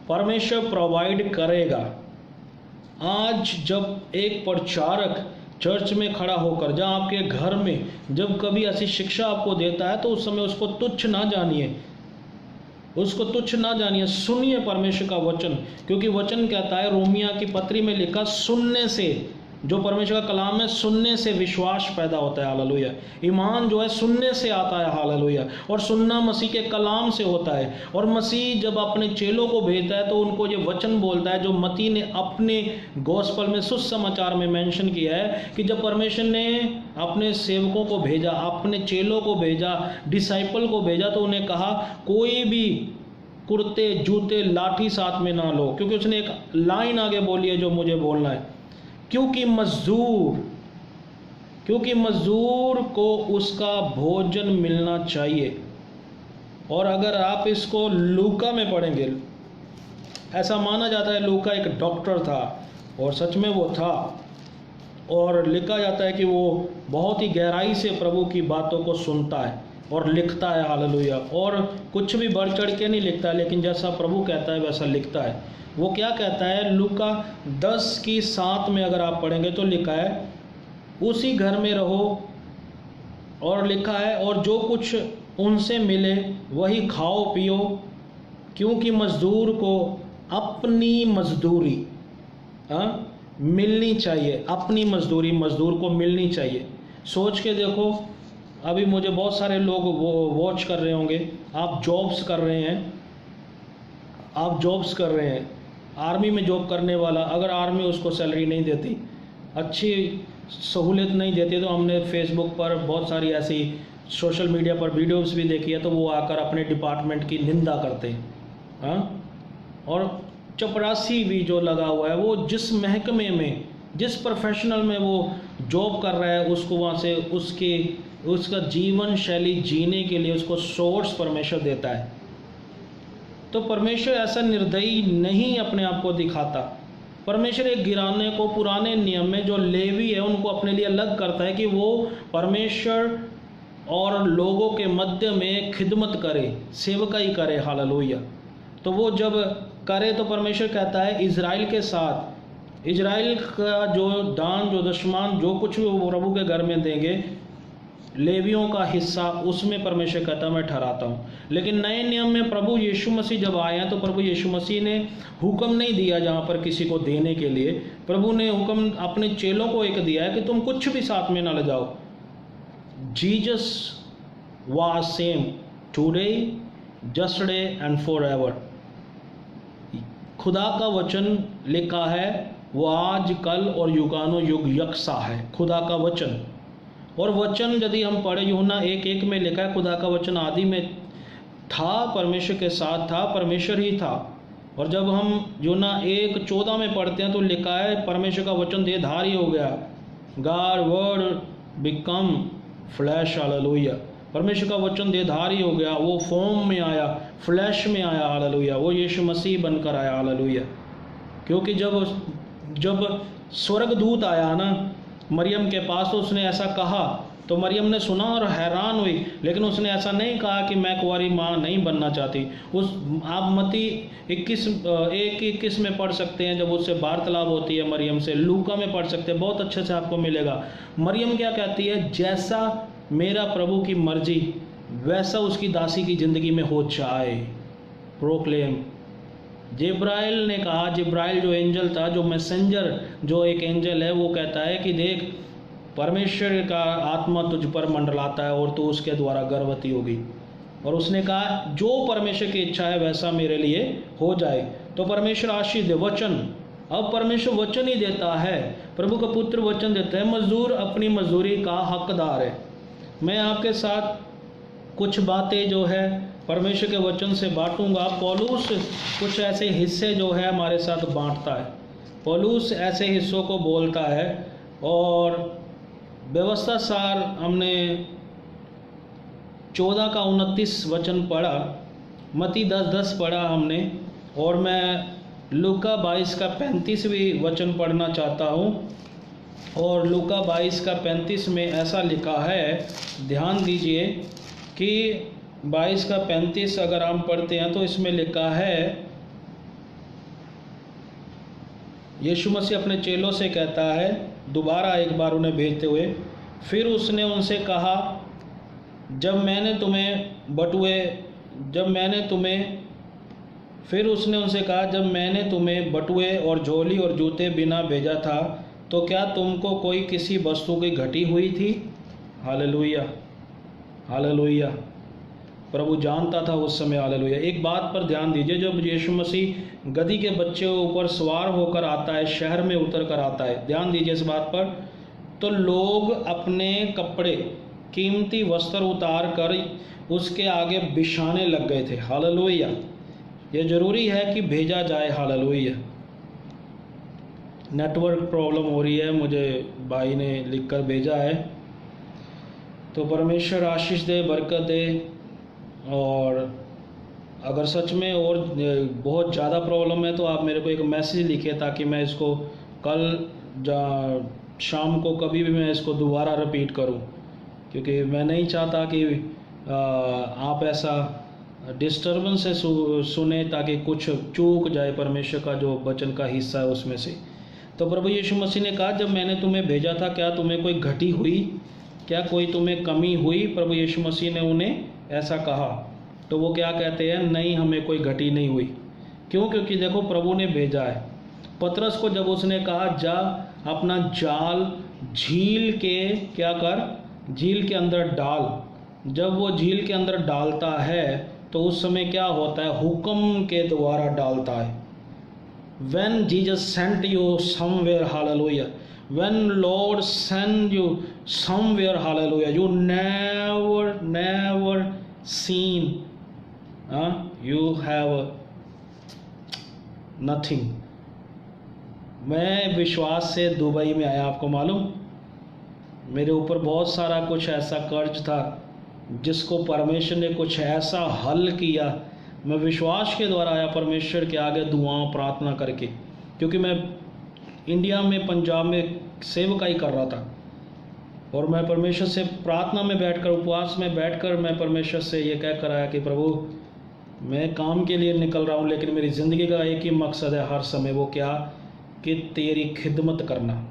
परमेश्वर प्रोवाइड करेगा। आज जब एक प्रचारक चर्च में खड़ा होकर, जहाँ आपके घर में जब कभी ऐसी शिक्षा आपको देता है तो उस समय उसको तुच्छ ना जानिए, उसको तुच्छ ना जानिए। सुनिए परमेश्वर का वचन, क्योंकि वचन कहता है, रोमिया की पत्री में लिखा, सुनने से, जो परमेश्वर का कलाम है, सुनने से विश्वास पैदा होता है। हालेलुया। ईमान जो है सुनने से आता है। हालेलुया। और सुनना मसीह के कलाम से होता है। और मसीह जब अपने चेलों को भेजता है तो उनको ये वचन बोलता है जो मती ने अपने गॉस्पल में, सुसमाचार में मेंशन किया है कि जब परमेश्वर ने अपने सेवकों को भेजा, अपने चेलों को भेजा, डिसाइपल को भेजा, तो उन्हें कहा कोई भी कुर्ते, जूते, लाठी साथ में ना लो। क्योंकि उसने एक लाइन आगे बोली है जो मुझे बोलना है, क्योंकि मजदूर को उसका भोजन मिलना चाहिए। और अगर आप इसको लूका में पढ़ेंगे, ऐसा माना जाता है लूका एक डॉक्टर था, और सच में वो था। और लिखा जाता है कि वो बहुत ही गहराई से प्रभु की बातों को सुनता है और लिखता है। हालेलुया। और कुछ भी बढ़ चढ़ के नहीं लिखता है, लेकिन जैसा प्रभु कहता है वैसा लिखता है। वो क्या कहता है? लूका 10:7 में अगर आप पढ़ेंगे तो लिखा है, उसी घर में रहो, और लिखा है, और जो कुछ उनसे मिले वही खाओ पियो, क्योंकि मजदूर को अपनी मजदूरी मिलनी चाहिए। अपनी मजदूरी मजदूर को मिलनी चाहिए। सोच के देखो, अभी मुझे बहुत सारे लोग वो वॉच कर रहे होंगे, आप जॉब्स कर रहे हैं, आर्मी में जॉब करने वाला, अगर आर्मी उसको सैलरी नहीं देती, अच्छी सहूलियत नहीं देती, तो हमने फेसबुक पर बहुत सारी ऐसी सोशल मीडिया पर वीडियोस भी देखी है, तो वो आकर अपने डिपार्टमेंट की निंदा करते हैं। हाँ, और चपरासी भी जो लगा हुआ है, वो जिस महकमे में, जिस प्रोफेशनल में वो जॉब कर रहा है, उसको वहाँ से उसका जीवन शैली जीने के लिए उसको सोर्स परमेश्वर देता है। तो परमेश्वर ऐसा निर्दयी नहीं अपने आप को दिखाता। परमेश्वर एक गिराने को पुराने नियम में जो लेवी है उनको अपने लिए अलग करता है कि वो परमेश्वर और लोगों के मध्य में खिदमत करे, सेवकाई करे। हालेलुया। तो वो जब करे तो परमेश्वर कहता है इजराइल के साथ, इजराइल का जो दान, जो दशमान, जो कुछ भी वो प्रभु के घर में देंगे, लेवियों का हिस्सा, उसमें परमेश्वर कहता मैं ठहराता हूँ। लेकिन नए नियम में प्रभु यीशु मसीह जब आए हैं तो प्रभु यीशु मसीह ने हुक्म नहीं दिया जहाँ पर किसी को देने के लिए। प्रभु ने हुक्म अपने चेलों को एक दिया है कि तुम कुछ भी साथ में ना ले जाओ। Jesus was same today, yesterday and forever. खुदा का वचन लिखा है, वो आज, कल और युगानो युग यकसा है। खुदा का वचन, और वचन यदि हम पढ़े, यूहन्ना 1:1 में लिखा है, खुदा का वचन आदि में था, परमेश्वर के साथ था, परमेश्वर ही था। और जब हम यूहन्ना 1:14 में पढ़ते हैं तो लिखा है परमेश्वर का वचन देहधारी हो गया, God word become flash, hallelujah. परमेश्वर का वचन देहधारी हो गया, वो फॉर्म में आया, फ्लैश में आया, हालेलुया। वो यीशु मसीह बनकर आया, हालेलुया। क्योंकि जब स्वर्गदूत आया ना मरियम के पास, तो उसने ऐसा कहा तो मरियम ने सुना और हैरान हुई, लेकिन उसने ऐसा नहीं कहा कि मैं कुंवारी माँ नहीं बनना चाहती। उस आप मत्ती 1:21 में पढ़ सकते हैं, जब उससे वार्तालाप होती है मरियम से। लूका में पढ़ सकते हैं, बहुत अच्छे से आपको मिलेगा। मरियम क्या कहती है, जैसा मेरा प्रभु की मर्जी वैसा उसकी दासी की ज़िंदगी में हो जाए। प्रोक्लेम। जिब्राइल ने कहा, जिब्राइल जो एंजल था, जो मैसेंजर, जो एक एंजल है, वो कहता है कि देख परमेश्वर का आत्मा तुझ पर मंडलाता है और तू उसके द्वारा गर्भवती होगी। और उसने कहा जो परमेश्वर की इच्छा है वैसा मेरे लिए हो जाए। तो परमेश्वर आशीष दे, वचन। अब परमेश्वर वचन ही देता है, प्रभु का पुत्र वचन देता है, मजदूर अपनी मजदूरी का हकदार है। मैं आपके साथ कुछ बातें जो है परमेश्वर के वचन से बांटूंगा। पौलुस कुछ ऐसे हिस्से जो है हमारे साथ बांटता है। पौलुस ऐसे हिस्सों को बोलता है, और व्यवस्था सार हमने 14 का 29 वचन पढ़ा, मत्ती 10:10 पढ़ा हमने, और मैं लूका 22 का 35 वचन पढ़ना चाहता हूँ। और लूका 22 का 35 में ऐसा लिखा है, ध्यान दीजिए कि 22 का 35 अगर हम पढ़ते हैं तो इसमें लिखा है, यीशु मसीह अपने चेलों से कहता है, दोबारा एक बार उन्हें भेजते हुए, फिर उसने उनसे कहा, फिर उसने उनसे कहा, जब मैंने तुम्हें बटुए और झोली और जूते बिना भेजा था तो क्या तुमको कोई किसी वस्तु की घटी हुई थी? Hallelujah, hallelujah. प्रभु जानता था उस समय, हालेलुया। एक बात पर ध्यान दीजिए, जब यीशु मसीह गधी के बच्चे ऊपर सवार होकर आता है, शहर में उतर कर आता है, ध्यान दीजिए इस बात पर, तो लोग अपने कपड़े, कीमती वस्त्र उतार कर उसके आगे बिछाने लग गए थे, हालेलुया। ये ज़रूरी है कि भेजा जाए, हालेलुया। नेटवर्क प्रॉब्लम हो रही है, मुझे भाई ने लिखकर भेजा है। तो परमेश्वर आशीष दे, बरकत दे। और अगर सच में और बहुत ज़्यादा प्रॉब्लम है तो आप मेरे को एक मैसेज लिखिए, ताकि मैं इसको कल शाम को कभी भी मैं इसको दोबारा रिपीट करूं, क्योंकि मैं नहीं चाहता कि आप ऐसा डिस्टर्बेंस से सुने, ताकि कुछ चूक जाए परमेश्वर का जो वचन का हिस्सा है उसमें से। तो प्रभु यीशु मसीह ने कहा, जब मैंने तुम्हें भेजा था क्या तुम्हें कोई घटी हुई, क्या कोई तुम्हें कमी हुई? प्रभु यीशु मसीह ने उन्हें ऐसा कहा। तो वो क्या कहते हैं, नहीं, हमें कोई घटी नहीं हुई। क्यों? क्योंकि देखो प्रभु ने भेजा है। पतरस को जब उसने कहा, जा अपना जाल झील के क्या कर, झील के अंदर डाल, जब वो झील के अंदर डालता है तो उस समय क्या होता है, हुक्म के द्वारा डालता है। When Jesus sent you somewhere, hallelujah, when Lord send you somewhere, hallelujah, you never seen, you have nothing. मैं विश्वास से दुबई में आया, आपको मालूम, मेरे ऊपर बहुत सारा कुछ ऐसा कर्ज था जिसको परमेश्वर ने कुछ ऐसा हल किया। मैं विश्वास के द्वारा आया परमेश्वर के आगे दुआओं प्रार्थना करके, क्योंकि मैं इंडिया में, पंजाब में सेवकाई कर रहा था, और मैं परमेश्वर से प्रार्थना में बैठकर, उपवास में बैठकर मैं परमेश्वर से ये कह कर आया कि प्रभु मैं काम के लिए निकल रहा हूँ, लेकिन मेरी ज़िंदगी का एक ही मकसद है हर समय, वो क्या, कि तेरी खिदमत करना।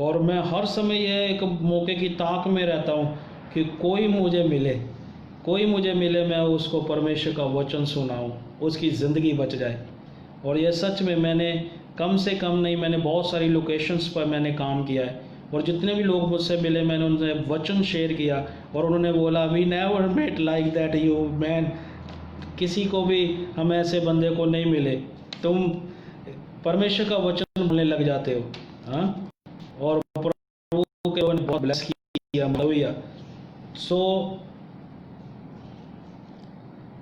और मैं हर समय यह एक मौके की ताक में रहता हूँ कि कोई मुझे मिले, मैं उसको परमेश्वर का वचन सुनाऊं, उसकी ज़िंदगी बच जाए। और ये सच में मैंने कम से कम नहीं, मैंने बहुत सारी लोकेशंस पर मैंने काम किया है, और जितने भी लोग मुझसे मिले मैंने उनसे वचन शेयर किया, और उन्होंने बोला, we never met like that you man, किसी को भी हम ऐसे बंदे को नहीं मिले, तुम परमेश्वर का वचन बोलने लग जाते हो। हाँ, और प्रभु के बहुत ब्लेस किया। हालेलुया। सो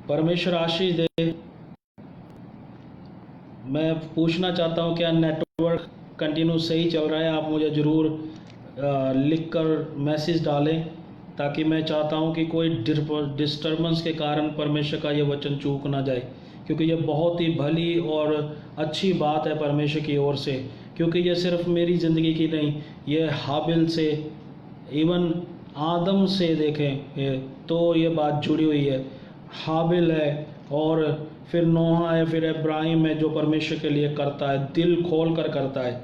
परमेश्वर आशीष दे। मैं पूछना चाहता हूँ क्या नेटवर्क कंटिन्यू सही चल रहा है? आप मुझे ज़रूर लिख कर मैसेज डालें, ताकि मैं चाहता हूँ कि कोई डिस्टर्बेंस के कारण परमेश्वर का ये वचन चूक ना जाए, क्योंकि ये बहुत ही भली और अच्छी बात है परमेश्वर की ओर से। क्योंकि ये सिर्फ मेरी ज़िंदगी की नहीं, ये हाबिल से, इवन आदम से देखें तो ये बात जुड़ी हुई है। हाबिल है और फिर नोहा है, फिर इब्राहिम है, जो परमेश्वर के लिए करता है, दिल खोल कर करता है।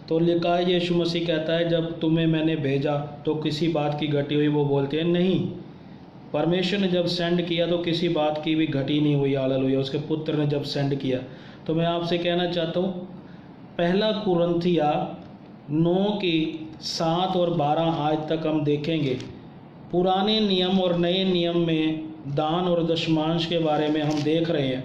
तो लिखा है, यीशु मसीह कहता है जब तुम्हें मैंने भेजा तो किसी बात की घटी हुई? वो बोलते हैं नहीं, परमेश्वर ने जब सेंड किया तो किसी बात की भी घटी नहीं हुई। हालेलुया। उसके पुत्र ने जब सेंड किया। तो मैं आपसे कहना चाहता हूँ, पहला कुरिन्थिया 9 की 7 और 12 आज तक हम देखेंगे। पुराने नियम और नए नियम में दान और दशमांश के बारे में हम देख रहे हैं।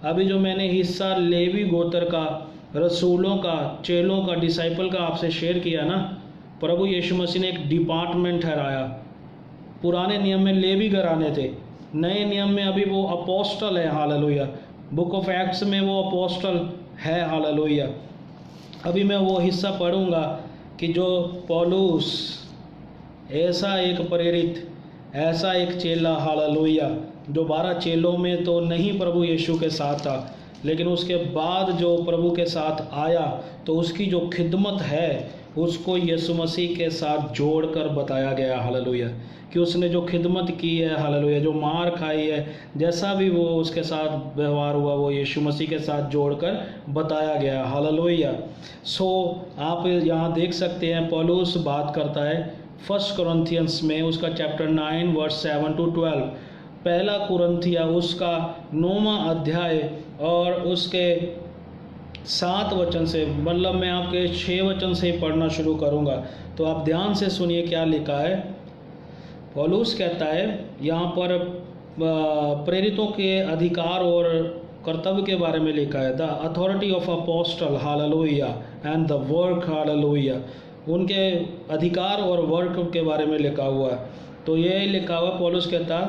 अभी जो मैंने हिस्सा लेवी गोत्र का, रसूलों का, चेलों का, डिसाइपल का आपसे शेयर किया ना, प्रभु यीशु मसीह ने एक डिपार्टमेंट ठहराया। पुराने नियम में लेवी घराने थे, नए नियम में अभी वो अपोस्टल है। हालेलुया। बुक ऑफ एक्ट्स में वो अपोस्टल है। हालेलुया। अभी मैं वो हिस्सा पढ़ूंगा कि जो पौलुस, ऐसा एक प्रेरित, ऐसा एक चेला, हालेलुया, जो 12 चेलों में तो नहीं प्रभु यीशु के साथ था, लेकिन उसके बाद जो प्रभु के साथ आया तो उसकी जो खिदमत है उसको यीशु मसीह के साथ जोड़कर बताया गया। हालेलुया। कि उसने जो खिदमत की है, हालेलुया, जो मार खाई है, जैसा भी वो उसके साथ व्यवहार हुआ, वो यीशु मसीह के साथ जोड़कर बताया गया। हालेलुया। सो आप यहाँ देख सकते हैं पौलुस बात करता है 1 कुरिन्थियंस में, उसका चैप्टर 9 वर्स 7 to 12। पहला कुरिन्थिया उसका 9वां अध्याय और उसके 7 वचन से, मतलब मैं आपके 6 वचन से ही पढ़ना शुरू करूँगा। तो आप ध्यान से सुनिए क्या लिखा है। पौलुस कहता है यहाँ पर प्रेरितों के अधिकार और कर्तव्य के बारे में लिखा है, the authority of apostle, hallelujah, and the work, hallelujah. उनके अधिकार और वर्क के बारे में लिखा हुआ है। तो ये लिखा हुआ, पौलुस कहता,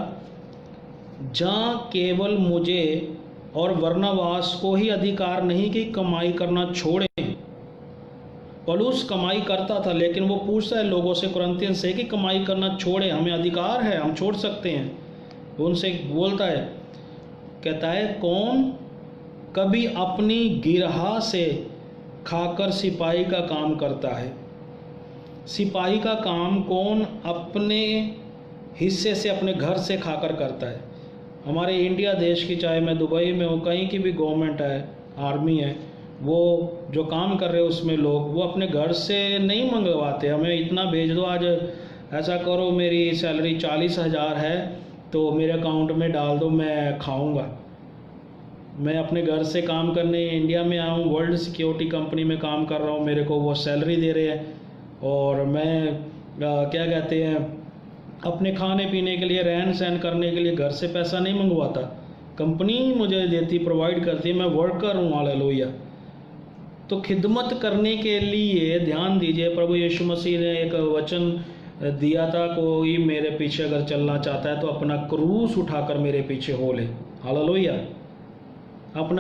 जहाँ केवल मुझे और बरनबास को ही अधिकार नहीं कि कमाई करना छोड़ें। पौलुस कमाई करता था, लेकिन वो पूछता है लोगों से, कुरिन्थियन से, कि कमाई करना छोड़े, हमें अधिकार है, हम छोड़ सकते हैं। उनसे बोलता है, कहता है, कौन कभी अपनी गिरहा से खाकर सिपाही का काम करता है? सिपाही का काम कौन अपने हिस्से से, अपने घर से खाकर करता है? हमारे इंडिया देश की, चाहे मैं दुबई में हूँ, कहीं की भी गवर्नमेंट है, आर्मी है, वो जो काम कर रहे हैं उसमें लोग वो अपने घर से नहीं मंगवाते। हमें इतना भेज दो, आज ऐसा करो, मेरी सैलरी 40,000 है तो मेरे अकाउंट में डाल दो, मैं खाऊंगा। मैं अपने घर से काम करने इंडिया में आया हूँ, वर्ल्ड सिक्योरिटी कंपनी में काम कर रहा हूँ, मेरे को वो सैलरी दे रहे हैं, और मैं क्या कहते हैं, अपने खाने पीने के लिए, रहन सहन करने के लिए घर से पैसा नहीं मंगवाता, कंपनी मुझे देती, प्रोवाइड करती है, मैं वर्कर हूँ। हालेलुया। तो खिदमत करने के लिए ध्यान दीजिए, प्रभु यीशु मसीह ने एक वचन दिया था, कोई मेरे पीछे अगर चलना चाहता है तो अपना क्रूस उठाकर मेरे पीछे हो ले। हालेलुया। अपना